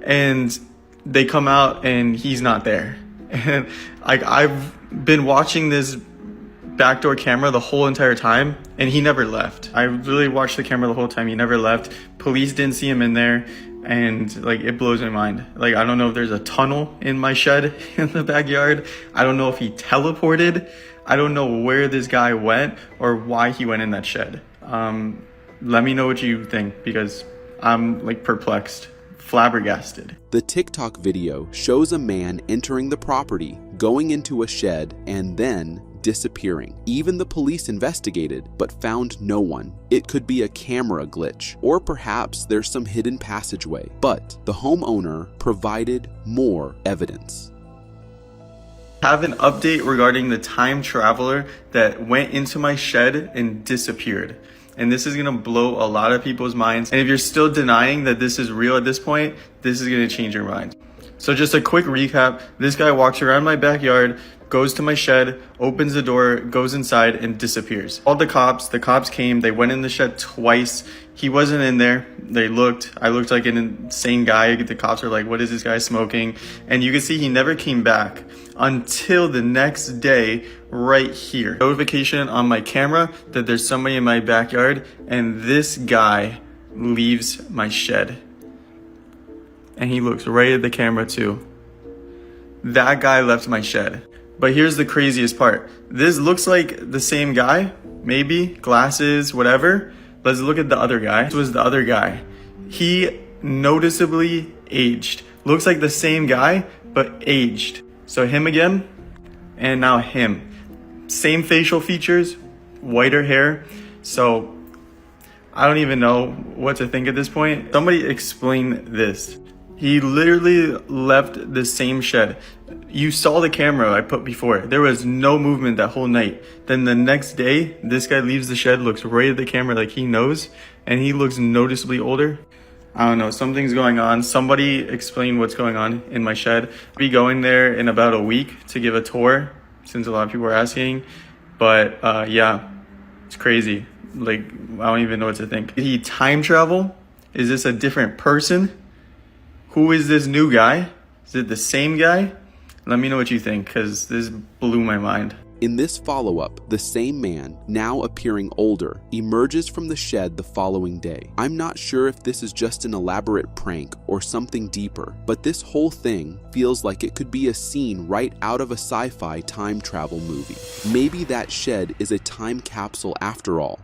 And they come out and he's not there. And like I've been watching this backdoor camera the whole entire time and he never left. I really watched the camera the whole time. He never left. Police didn't see him in there. And like it blows my mind. Like I don't know if there's a tunnel in my shed in the backyard. I don't know if he teleported. I don't know where this guy went or why he went in that shed. Let me know what you think because I'm like perplexed. Flabbergasted. The TikTok video shows a man entering the property, going into a shed, and then disappearing. Even the police investigated, but found no one. It could be a camera glitch, or perhaps there's some hidden passageway. But the homeowner provided more evidence. Have an update regarding the time traveler that went into my shed and disappeared. And this is gonna blow a lot of people's minds. And if you're still denying that this is real at this point, this is gonna change your mind. So just a quick recap. This guy walks around my backyard, goes to my shed, opens the door, goes inside, and disappears. Called the cops came, they went in the shed twice. He wasn't in there. They looked, I looked like an insane guy. The cops were like, what is this guy smoking? And you can see he never came back until the next day right here. Notification on my camera that there's somebody in my backyard, and this guy leaves my shed. And he looks right at the camera too. That guy left my shed. But here's the craziest part. This looks like the same guy, maybe, glasses, whatever. Let's look at the other guy. This was the other guy. He noticeably aged. Looks like the same guy, but aged. So him again, and now him. Same facial features, whiter hair. So I don't even know what to think at this point. Somebody explain this. He literally left the same shed. You saw the camera I put before. There was no movement that whole night. Then the next day, this guy leaves the shed, looks right at the camera like he knows, and he looks noticeably older. I don't know, something's going on. Somebody explain what's going on in my shed. I'll be going there in about a week to give a tour, since a lot of people are asking. But yeah, it's crazy. Like, I don't even know what to think. Did he time travel? Is this a different person? Who is this new guy? Is it the same guy? Let me know what you think, because this blew my mind. In this follow-up, the same man, now appearing older, emerges from the shed the following day. I'm not sure if this is just an elaborate prank or something deeper, but this whole thing feels like it could be a scene right out of a sci-fi time travel movie. Maybe that shed is a time capsule after all.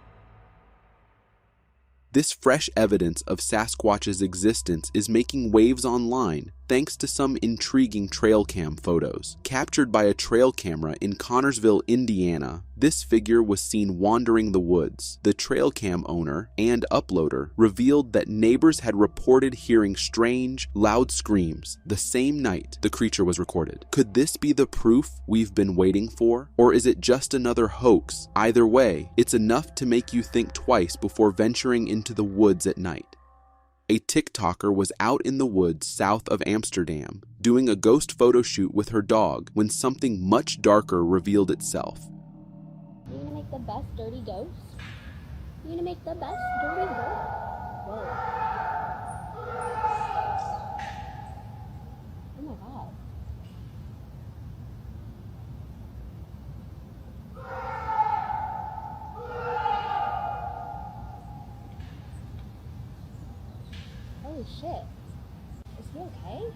This fresh evidence of Sasquatch's existence is making waves online thanks to some intriguing trail cam photos. Captured by a trail camera in Connorsville, Indiana, this figure was seen wandering the woods. The trail cam owner and uploader revealed that neighbors had reported hearing strange, loud screams the same night the creature was recorded. Could this be the proof we've been waiting for? Or is it just another hoax? Either way, it's enough to make you think twice before venturing into the woods at night. A TikToker was out in the woods south of Amsterdam, doing a ghost photo shoot with her dog when something much darker revealed itself. You gonna make the best dirty ghost? You gonna make the best dirty ghost? Whoa. Oh my god. Holy shit. Is he okay?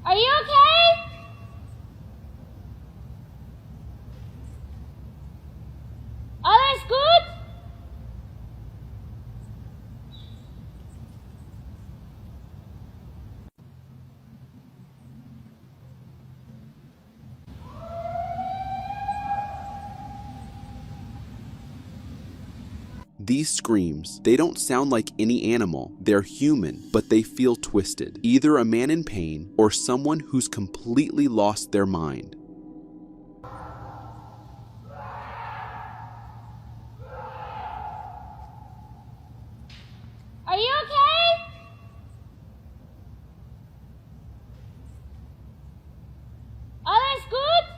Are you okay? Alles gut? These screams, they don't sound like any animal. They're human, but they feel twisted. Either a man in pain or someone who's completely lost their mind. Are you okay? Alles gut?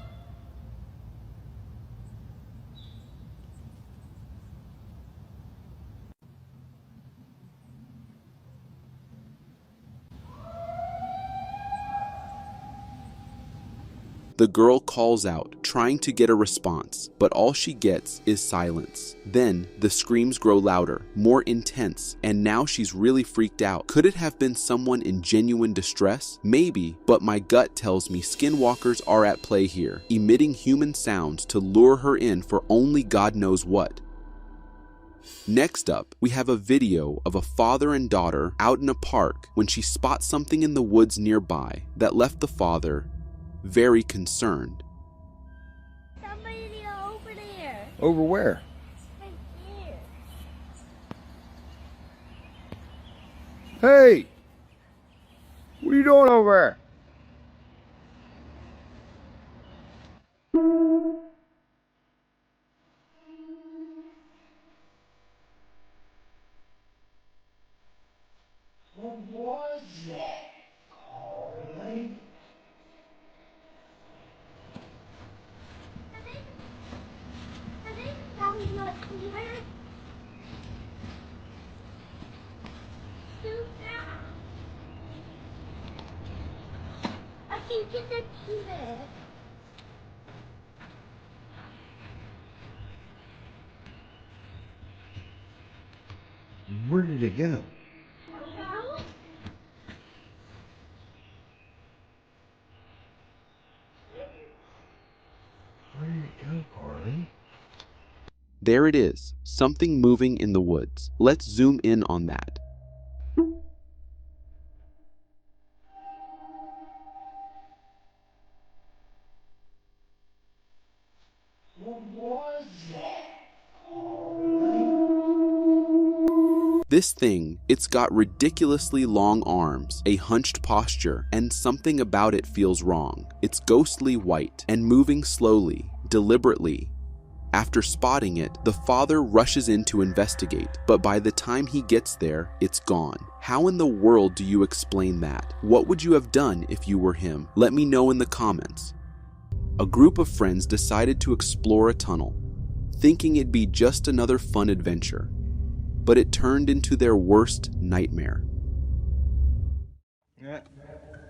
The girl calls out, trying to get a response, but all she gets is silence. Then, the screams grow louder, more intense, and now she's really freaked out. Could it have been someone in genuine distress? Maybe, but my gut tells me skinwalkers are at play here, emitting human sounds to lure her in for only God knows what. Next up, we have a video of a father and daughter out in a park when she spots something in the woods nearby that left the father very concerned. Somebody need to open here. Over where? Hey! What are you doing over there? What was that, Carly? That was not clear. I can get the TV. Where did it go? Where did it go, Carly? There it is, something moving in the woods. Let's zoom in on that. What was that, This thing, it's got ridiculously long arms, a hunched posture, and something about it feels wrong. It's ghostly white and moving slowly, deliberately. After spotting it, the father rushes in to investigate, but by the time he gets there, it's gone. How in the world do you explain that? What would you have done if you were him? Let me know in the comments. A group of friends decided to explore a tunnel, thinking it'd be just another fun adventure, but it turned into their worst nightmare.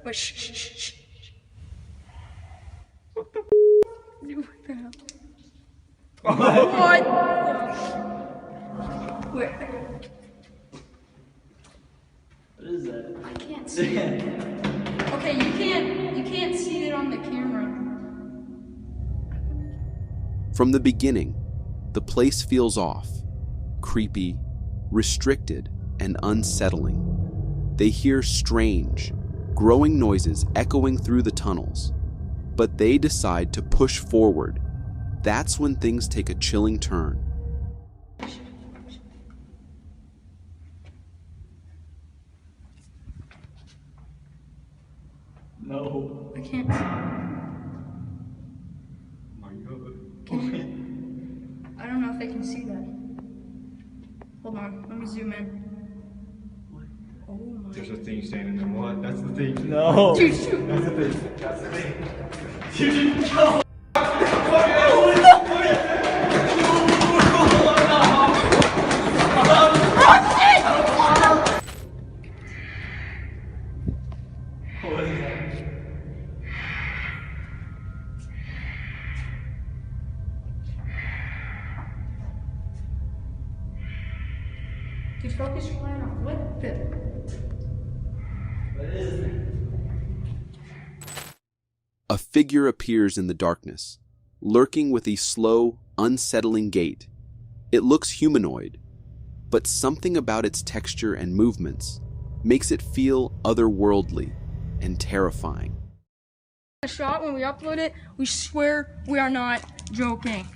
Wait, shh. What the hell? What? Where? What is that? I can't see it. Okay, you can't see it on the camera. From the beginning, the place feels off, creepy, restricted, and unsettling. They hear strange, growing noises echoing through the tunnels, but they decide to push forward. That's when things take a chilling turn. No. I can't. My God. I don't know if they can see that. Hold on, let me zoom in. Oh my. There's a thing standing there. What? That's the thing. No. Dude, shoot. That's the thing. That's the thing. Dude, no. Dude, focus your line on what the. What is it? A figure appears in the darkness, lurking with a slow, unsettling gait. It looks humanoid, but something about its texture and movements makes it feel otherworldly and terrifying. A shot when we upload it, we swear we are not joking.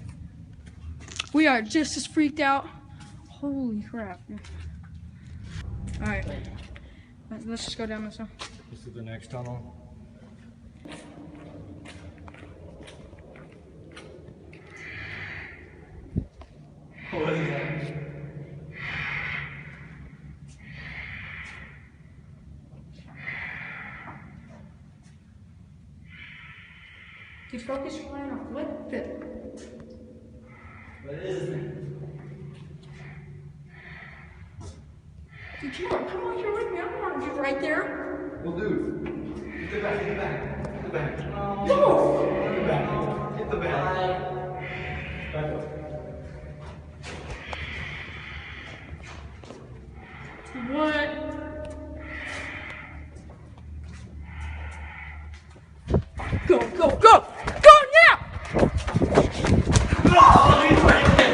We are just as freaked out. Holy crap. Alright, let's just go down this one. This is the next tunnel. What is that? Dude, focus your line on what the. What is it? Dude, come on, you're with me. I don't want to be right there. Well, dude, get the back, get the back, get the back. No! Get the back, get the back. Back up. What? Go, go, go! Go now! Oh, he's right there.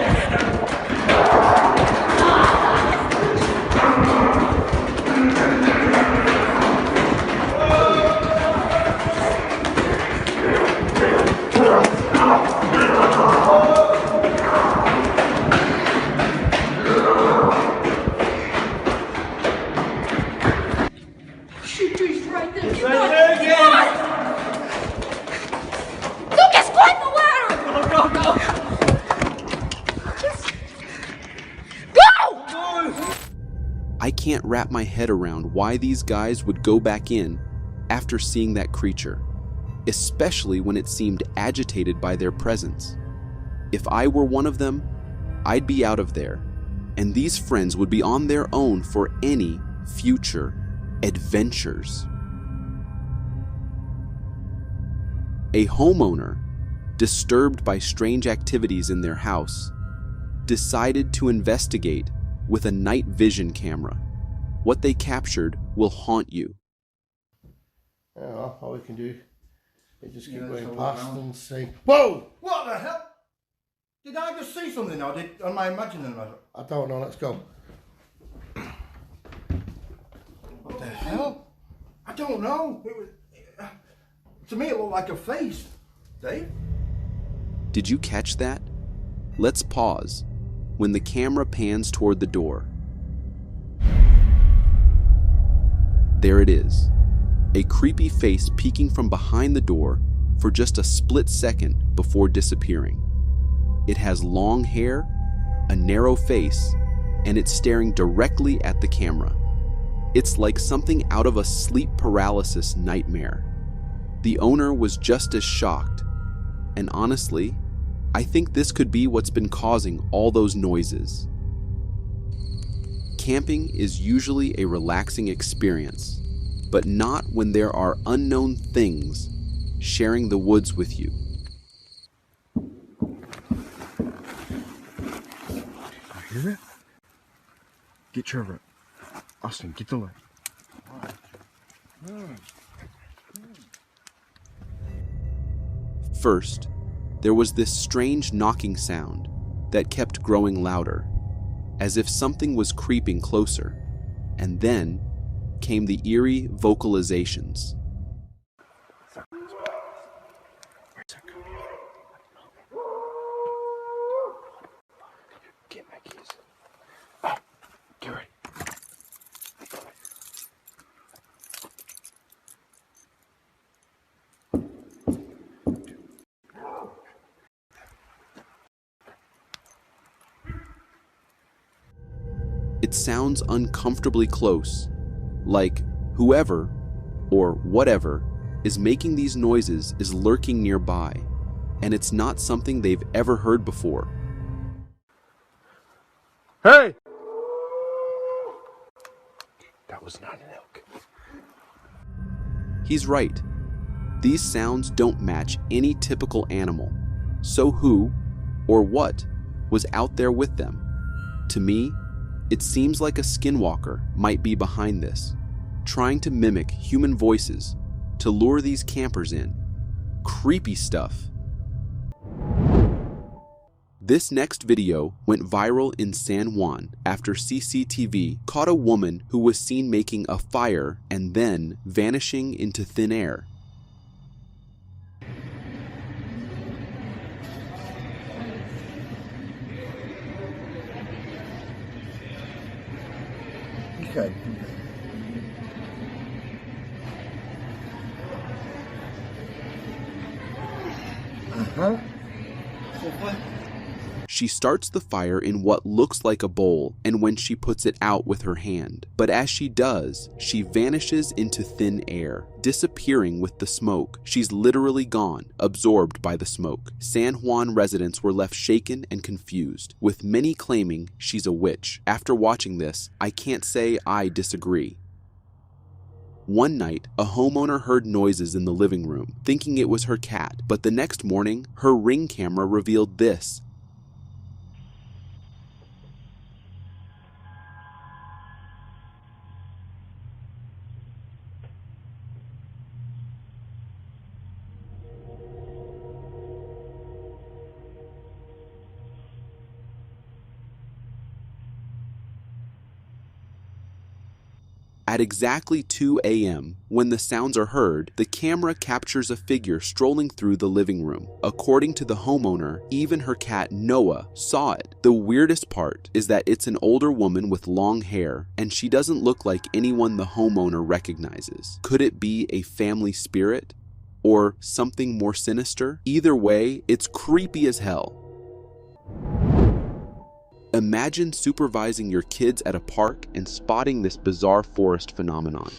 I can't wrap my head around why these guys would go back in after seeing that creature, especially when it seemed agitated by their presence. If I were one of them, I'd be out of there, and these friends would be on their own for any future adventures. A homeowner, disturbed by strange activities in their house, decided to investigate with a night vision camera. What they captured will haunt you. Yeah, well, all we can do is just keep going past and say, whoa! What the hell? Did I just see something or am I imagining it? I don't know, let's go. What the hell? I don't know. It was, to me it looked like a face. Dave? Did you catch that? Let's pause when the camera pans toward the door. There it is, a creepy face peeking from behind the door for just a split second before disappearing. It has long hair, a narrow face, and it's staring directly at the camera. It's like something out of a sleep paralysis nightmare. The owner was just as shocked, and honestly, I think this could be what's been causing all those noises. Camping is usually a relaxing experience, but not when there are unknown things sharing the woods with you. You hear it? Get Trevor. Austin, get the light. First, there was this strange knocking sound that kept growing louder, as if something was creeping closer, and then came the eerie vocalizations. Get my keys. Oh, get ready. It sounds uncomfortably close, like whoever or whatever is making these noises is lurking nearby, and it's not something they've ever heard before. Hey! That was not an elk. He's right. These sounds don't match any typical animal. So who or what was out there with them? To me, it seems like a skinwalker might be behind this, trying to mimic human voices to lure these campers in. Creepy stuff. This next video went viral in San Juan after CCTV caught a woman who was seen making a fire and then vanishing into thin air. Okay. Uh-huh. She starts the fire in what looks like a bowl, and when she puts it out with her hand. But as she does, she vanishes into thin air, disappearing with the smoke. She's literally gone, absorbed by the smoke. San Juan residents were left shaken and confused, with many claiming she's a witch. After watching this, I can't say I disagree. One night, a homeowner heard noises in the living room, thinking it was her cat, but the next morning, her Ring camera revealed this. At exactly 2 a.m., when the sounds are heard, the camera captures a figure strolling through the living room. According to the homeowner, even her cat Noah saw it. The weirdest part is that it's an older woman with long hair, and she doesn't look like anyone the homeowner recognizes. Could it be a family spirit? Or something more sinister? Either way, it's creepy as hell. Imagine supervising your kids at a park and spotting this bizarre forest phenomenon.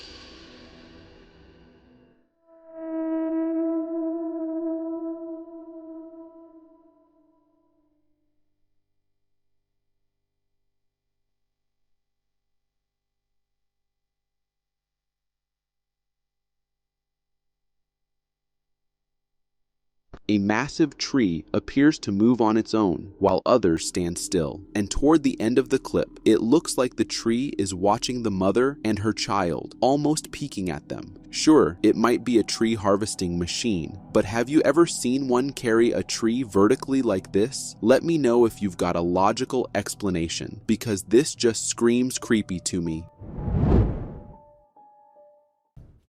A massive tree appears to move on its own, while others stand still. And toward the end of the clip, it looks like the tree is watching the mother and her child, almost peeking at them. Sure, it might be a tree harvesting machine, but have you ever seen one carry a tree vertically like this? Let me know if you've got a logical explanation, because this just screams creepy to me.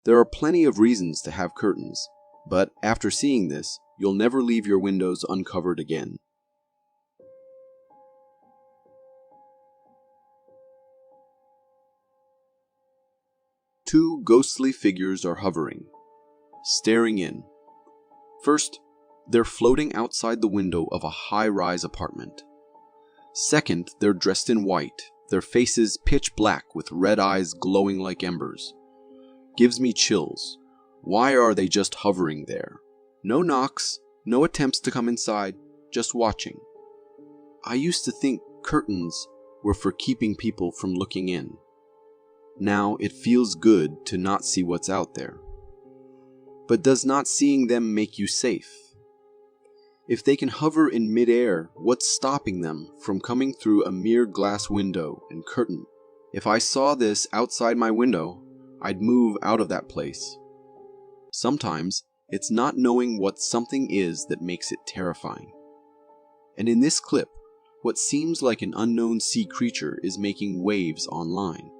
There are plenty of reasons to have curtains, but after seeing this, you'll never leave your windows uncovered again. Two ghostly figures are hovering, staring in. First, they're floating outside the window of a high-rise apartment. Second, they're dressed in white, their faces pitch black with red eyes glowing like embers. Gives me chills. Why are they just hovering there? No knocks, no attempts to come inside, just watching. I used to think curtains were for keeping people from looking in. Now it feels good to not see what's out there. But does not seeing them make you safe? If they can hover in midair, what's stopping them from coming through a mere glass window and curtain? If I saw this outside my window, I'd move out of that place. Sometimes, it's not knowing what something is that makes it terrifying. And in this clip, what seems like an unknown sea creature is making waves online.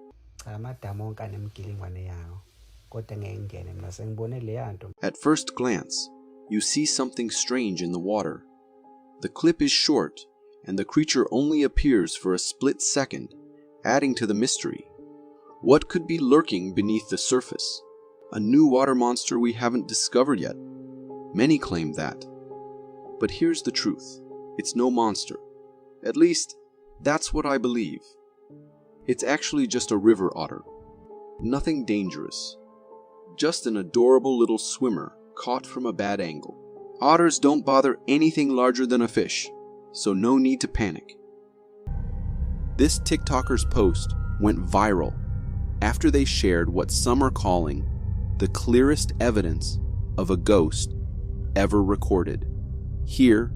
At first glance, you see something strange in the water. The clip is short, and the creature only appears for a split second, adding to the mystery. What could be lurking beneath the surface? A new water monster we haven't discovered yet. Many claim that. But here's the truth. It's no monster. At least, that's what I believe. It's actually just a river otter. Nothing dangerous. Just an adorable little swimmer caught from a bad angle. Otters don't bother anything larger than a fish, so no need to panic. This TikToker's post went viral after they shared what some are calling the clearest evidence of a ghost ever recorded. Here,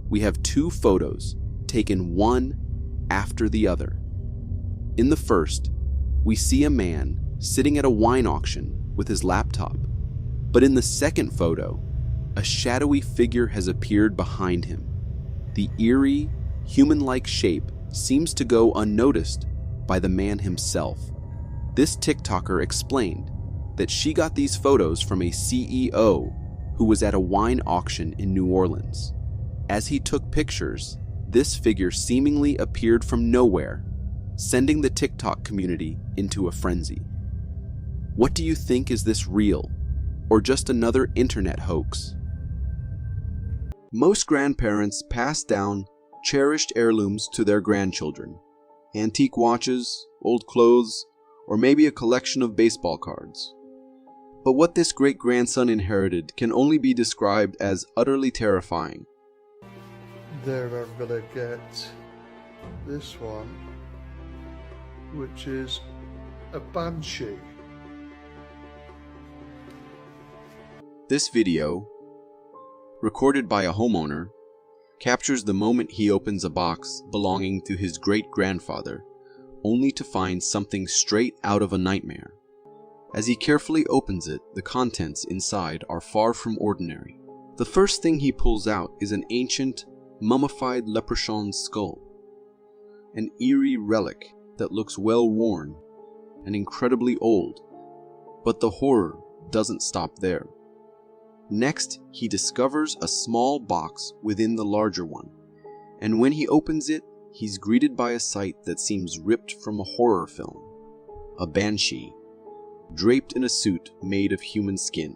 we have two photos taken one after the other. In the first, we see a man sitting at a wine auction with his laptop. But in the second photo, a shadowy figure has appeared behind him. The eerie, human-like shape seems to go unnoticed by the man himself. This TikToker explained that she got these photos from a CEO who was at a wine auction in New Orleans. As he took pictures, this figure seemingly appeared from nowhere, sending the TikTok community into a frenzy. What do you think? Is this real, or just another internet hoax? Most grandparents pass down cherished heirlooms to their grandchildren. Antique watches, old clothes, or maybe a collection of baseball cards. But what this great-grandson inherited can only be described as utterly terrifying. Then I'm gonna get this one, which is a banshee. This video, recorded by a homeowner, captures the moment he opens a box belonging to his great-grandfather, only to find something straight out of a nightmare. As he carefully opens it, the contents inside are far from ordinary. The first thing he pulls out is an ancient, mummified leprechaun skull. An eerie relic that looks well worn and incredibly old. But the horror doesn't stop there. Next, he discovers a small box within the larger one, and when he opens it, he's greeted by a sight that seems ripped from a horror film. A banshee, draped in a suit made of human skin.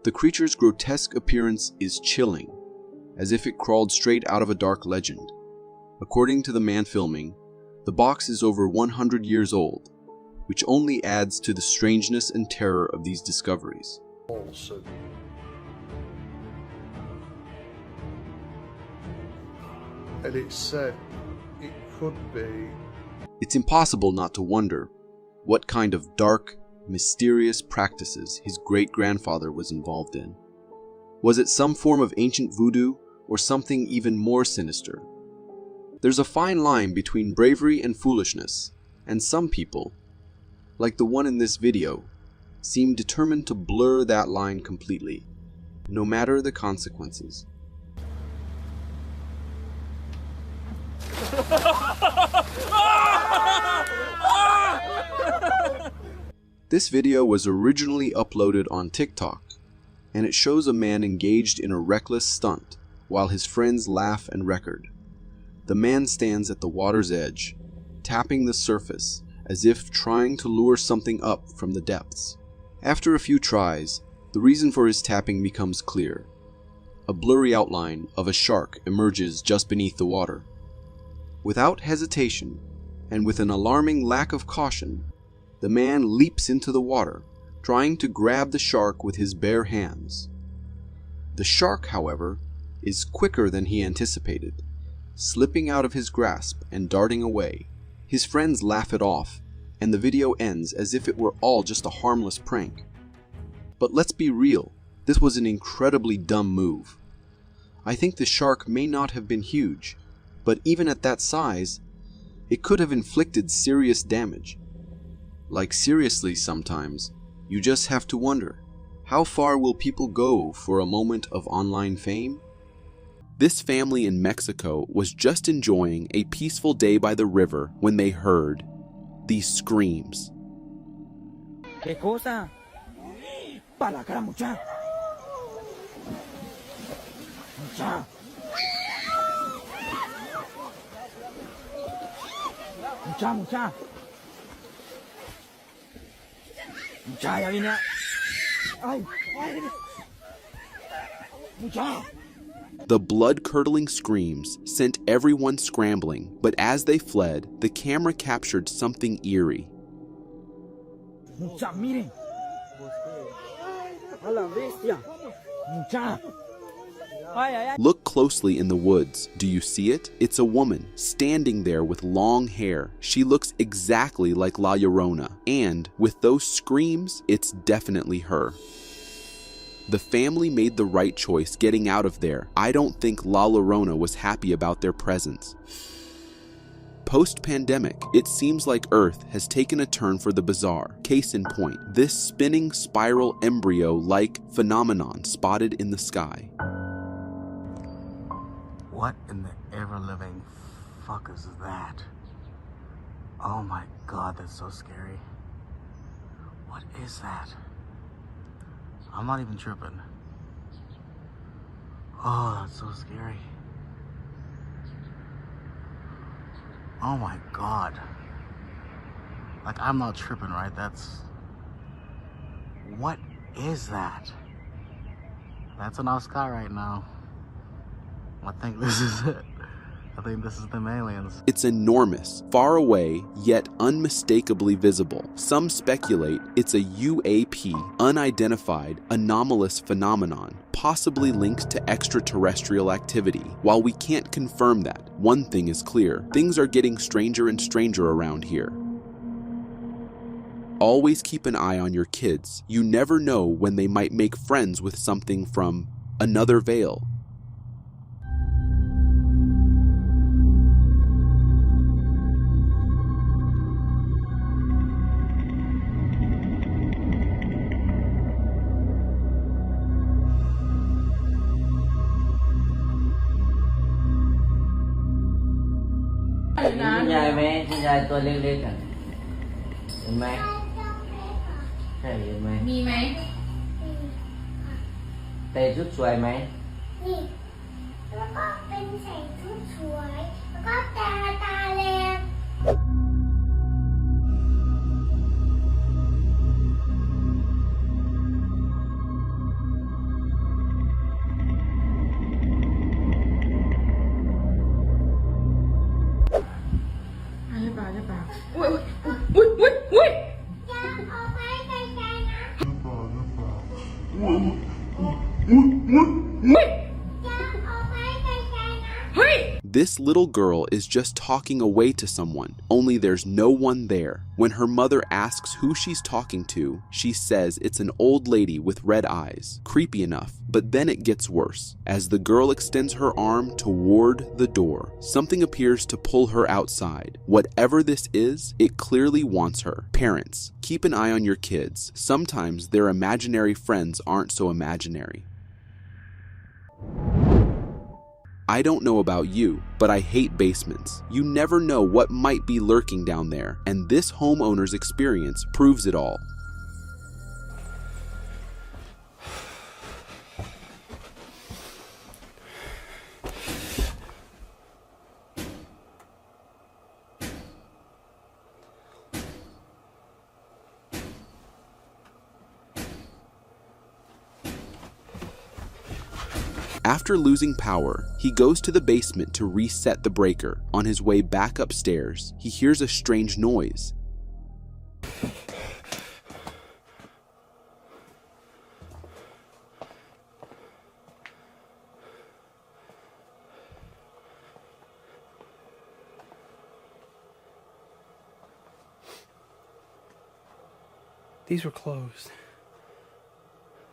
The creature's grotesque appearance is chilling, as if it crawled straight out of a dark legend. According to the man filming, the box is over 100 years old, which only adds to the strangeness and terror of these discoveries. And it said it could be. It's impossible not to wonder what kind of dark, mysterious practices his great-grandfather was involved in. Was it some form of ancient voodoo or something even more sinister? There's a fine line between bravery and foolishness, and some people, like the one in this video, seem determined to blur that line completely, no matter the consequences. This video was originally uploaded on TikTok, and it shows a man engaged in a reckless stunt while his friends laugh and record. The man stands at the water's edge, tapping the surface as if trying to lure something up from the depths. After a few tries, the reason for his tapping becomes clear. A blurry outline of a shark emerges just beneath the water. Without hesitation, and with an alarming lack of caution, the man leaps into the water, trying to grab the shark with his bare hands. The shark, however, is quicker than he anticipated, slipping out of his grasp and darting away. His friends laugh it off, and the video ends as if it were all just a harmless prank. But let's be real, this was an incredibly dumb move. I think the shark may not have been huge, but even at that size, it could have inflicted serious damage. Like seriously, sometimes, you just have to wonder, how far will people go for a moment of online fame? This family in Mexico was just enjoying a peaceful day by the river when they heard these screams. ¿Qué cosa? Para la cara, mucha. Mucha. Mucha, mucha. Mucha, ya vine. Ay, ay. Mucha. The blood-curdling screams sent everyone scrambling, but as they fled, the camera captured something eerie. Mucha, miren. A la bestia. Mucha. Ay, ay, ay. Look closely in the woods. Do you see it? It's a woman, standing there with long hair. She looks exactly like La Llorona, and with those screams, it's definitely her. The family made the right choice getting out of there. I don't think La Llorona was happy about their presence. Post-pandemic, it seems like Earth has taken a turn for the bizarre. Case in point, this spinning spiral embryo-like phenomenon spotted in the sky. What in the ever-living fuck is that? Oh my god, that's so scary. What is that? I'm not even tripping. Oh, that's so scary. Oh my god. Like, I'm not tripping, right? That's... What is that? That's an off sky right now. I think this is it. I think this is them aliens. It's enormous, far away, yet unmistakably visible. Some speculate it's a UAP, unidentified, anomalous phenomenon, possibly linked to extraterrestrial activity. While we can't confirm that, one thing is clear: things are getting stranger and stranger around here. Always keep an eye on your kids. You never know when they might make friends with something from another veil. Wait! This little girl is just talking away to someone, only there's no one there. When her mother asks who she's talking to, she says it's an old lady with red eyes. Creepy enough, but then it gets worse. As the girl extends her arm toward the door, something appears to pull her outside. Whatever this is, it clearly wants her. Parents, keep an eye on your kids. Sometimes their imaginary friends aren't so imaginary. I don't know about you, but I hate basements. You never know what might be lurking down there, and this homeowner's experience proves it all. After losing power, he goes to the basement to reset the breaker. On his way back upstairs, he hears a strange noise. These were closed.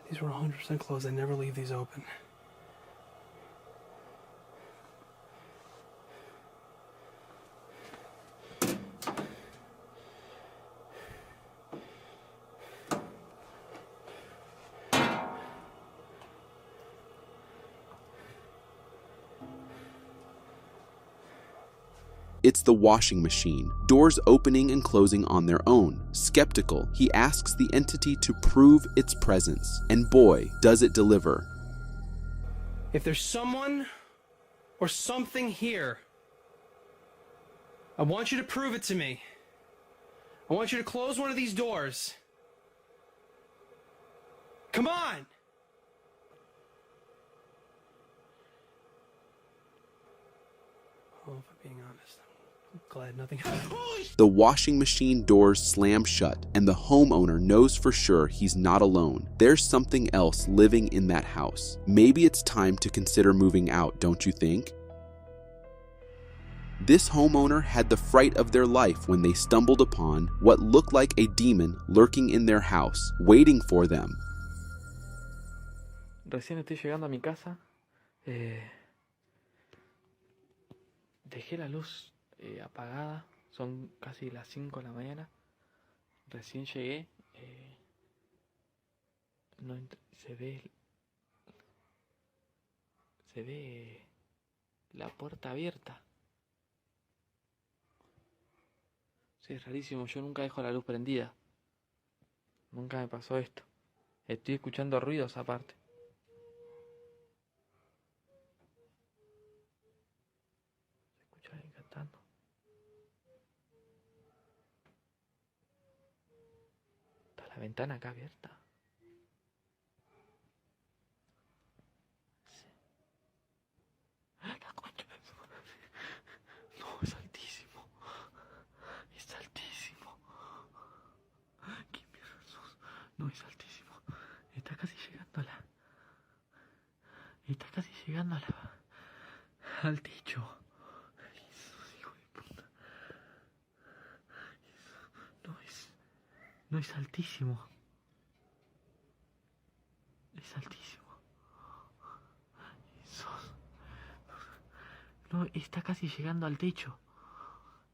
These were 100% closed. I never leave these open. It's the washing machine, doors opening and closing on their own. Skeptical, he asks the entity to prove its presence, and boy, does it deliver. If there's someone or something here, I want you to prove it to me. I want you to close one of these doors. Come on! Oh, if I'm being honest, I'm glad nothing happened. The washing machine doors slam shut, and the homeowner knows for sure he's not alone. There's something else living in that house. Maybe it's time to consider moving out, don't you think? This homeowner had the fright of their life when they stumbled upon what looked like a demon lurking in their house, waiting for them. Recién estoy llegando a mi casa. Dejé la luz apagada. Son casi las 5 de la mañana. Recién llegué. No se ve la puerta abierta. Sí, es rarísimo. Yo nunca dejo la luz prendida. Nunca me pasó esto. Estoy escuchando ruidos aparte. Está la ventana acá abierta. Sí. La concha de su madre. No, es altísimo. Es altísimo. ¿Qué mierda sos? No, es altísimo. Está casi llegando al techo. No, es altísimo. Es altísimo. No, está casi llegando al techo.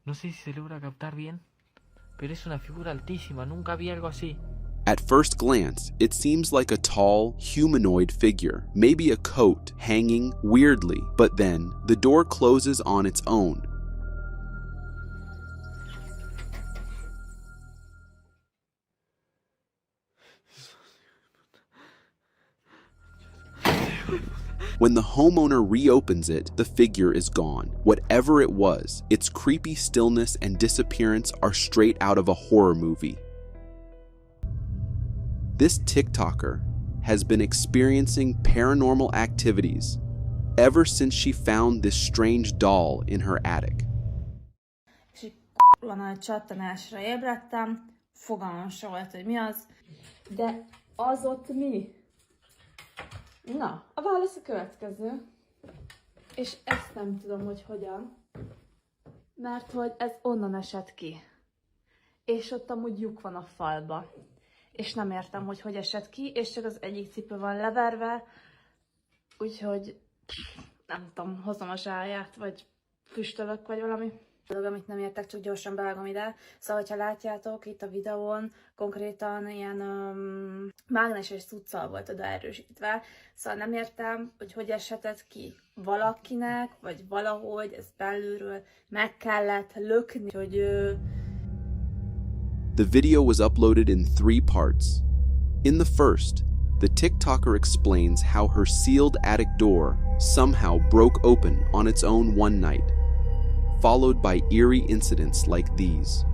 No sé si se logra captar bien, pero es una figura altísima. Nunca vi algo así. At first glance, it seems like a tall, humanoid figure, maybe a coat hanging weirdly, but then the door closes on its own. When the homeowner reopens it, the figure is gone. Whatever it was, its creepy stillness and disappearance are straight out of a horror movie. This TikToker has been experiencing paranormal activities ever since she found this strange doll in her attic. Nagy csattanásra ébredtem, fogalmam se volt, hogy mi az. De az ott mi? Na, a válasz a következő. És ezt nem tudom, hogy hogyan. Mert hogy ez onnan esett ki. És ott amúgy lyuk van a falba. És nem értem, hogy esett ki, és csak az egyik cipő van leverve. Úgyhogy nem tudom, hozom a zsáját, vagy füstölök, vagy valami. Dolog, amit nem értek, csak gyorsan bevágom ide. Szóval, hogyha látjátok itt a videón, konkrétan ilyen mágneses cuccal volt oda erősítve. Szóval nem értem, hogy eshetett ki valakinek, vagy valahogy, ez belülről meg kellett lökni, hogy The video was uploaded in 3 parts. In the first, the TikToker explains how her sealed attic door somehow broke open on its own one night, followed by eerie incidents like these.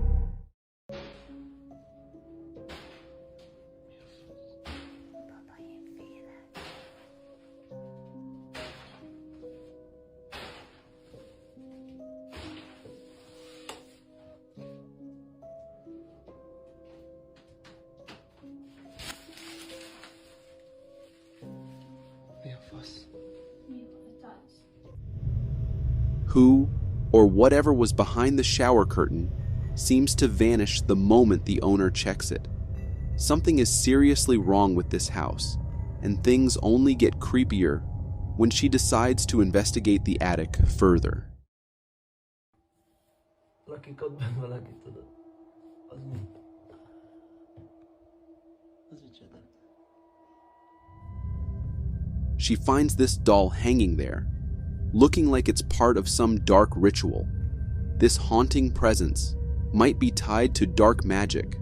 Who or whatever was behind the shower curtain seems to vanish the moment the owner checks it. Something is seriously wrong with this house, and things only get creepier when she decides to investigate the attic further. She finds this doll hanging there, looking like it's part of some dark ritual. This haunting presence might be tied to dark magic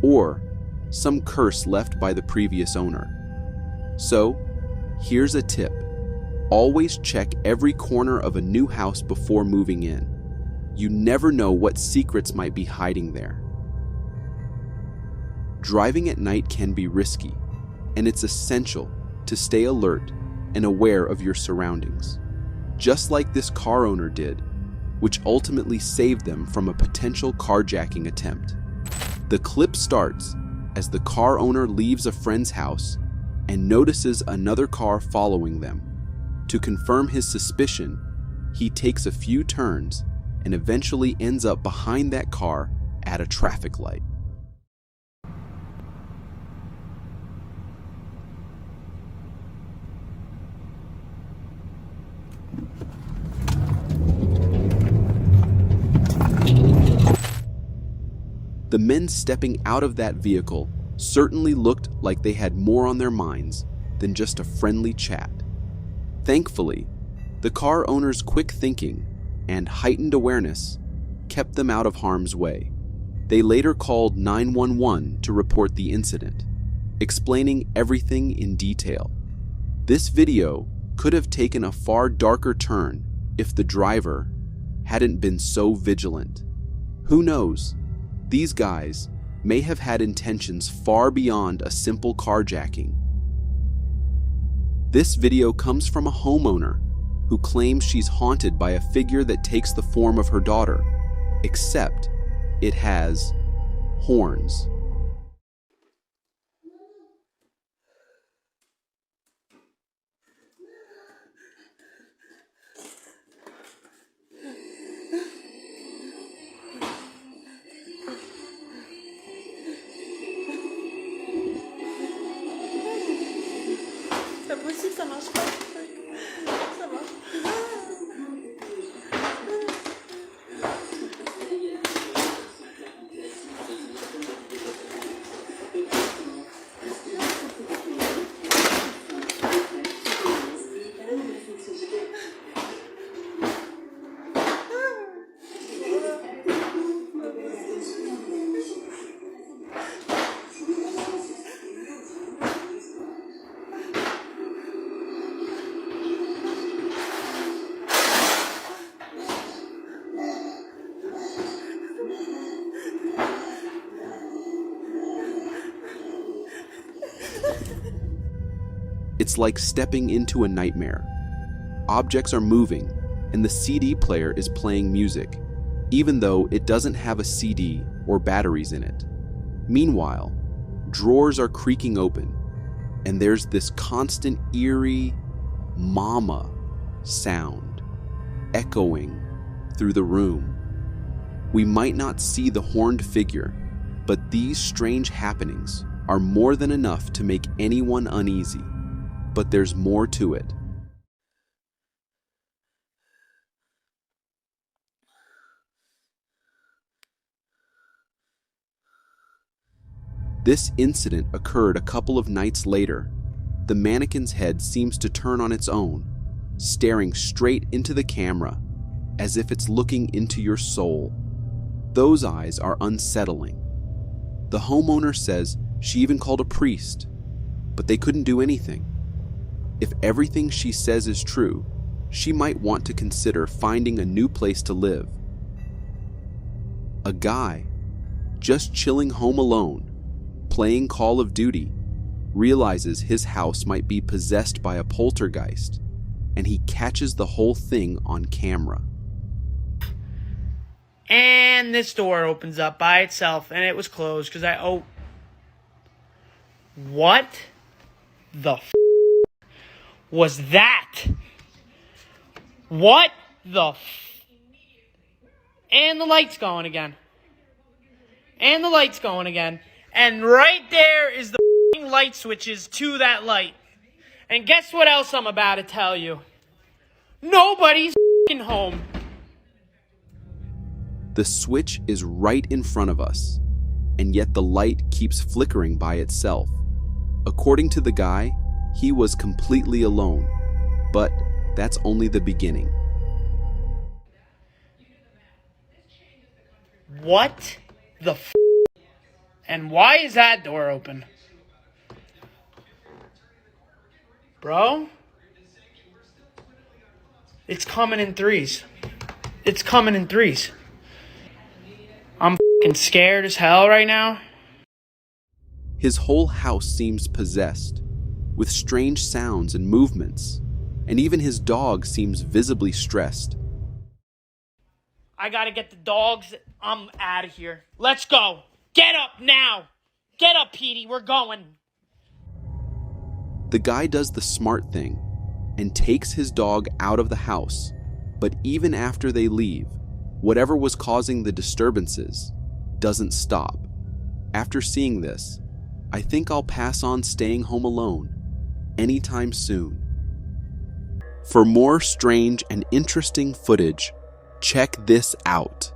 or some curse left by the previous owner. So, here's a tip. Always check every corner of a new house before moving in. You never know what secrets might be hiding there. Driving at night can be risky, and it's essential to stay alert and aware of your surroundings, just like this car owner did, which ultimately saved them from a potential carjacking attempt. The clip starts as the car owner leaves a friend's house and notices another car following them. To confirm his suspicion, he takes a few turns and eventually ends up behind that car at a traffic light. The men stepping out of that vehicle certainly looked like they had more on their minds than just a friendly chat. Thankfully, the car owner's quick thinking and heightened awareness kept them out of harm's way. They later called 911 to report the incident, explaining everything in detail. This video could have taken a far darker turn if the driver hadn't been so vigilant. Who knows? These guys may have had intentions far beyond a simple carjacking. This video comes from a homeowner who claims she's haunted by a figure that takes the form of her daughter, except it has horns. Ça marche pas. Ça marche. It's like stepping into a nightmare. Objects are moving, and the CD player is playing music. even though it doesn't have a CD or batteries in it. Meanwhile, drawers are creaking open, and there's this constant eerie mama sound echoing through the room. We might not see the horned figure, but these strange happenings are more than enough to make anyone uneasy. But there's more to it. This incident occurred a couple of nights later. The mannequin's head seems to turn on its own, staring straight into the camera, as if it's looking into your soul. Those eyes are unsettling. The homeowner says she even called a priest, but they couldn't do anything. If everything she says is true, she might want to consider finding a new place to live. A guy, just chilling home alone, playing Call of Duty, realizes his house might be possessed by a poltergeist, and he catches the whole thing on camera. And this door opens up by itself, and it was closed because what the was that? What the And the light's going again. And the light's going again. And right there is the light switches to that light. And guess what else I'm about to tell you? Nobody's home. The switch is right in front of us, and yet the light keeps flickering by itself. According to the guy, he was completely alone, but that's only the beginning. What the And why is that door open? Bro? It's coming in threes. It's coming in threes. I'm scared as hell right now. His whole house seems possessed, with strange sounds and movements, and even his dog seems visibly stressed. I gotta get the dogs. I'm out of here. Let's go. Get up now. Get up, Petey. We're going. The guy does the smart thing and takes his dog out of the house, but even after they leave, whatever was causing the disturbances doesn't stop. After seeing this, I think I'll pass on staying home alone anytime soon. For more strange and interesting footage, check this out.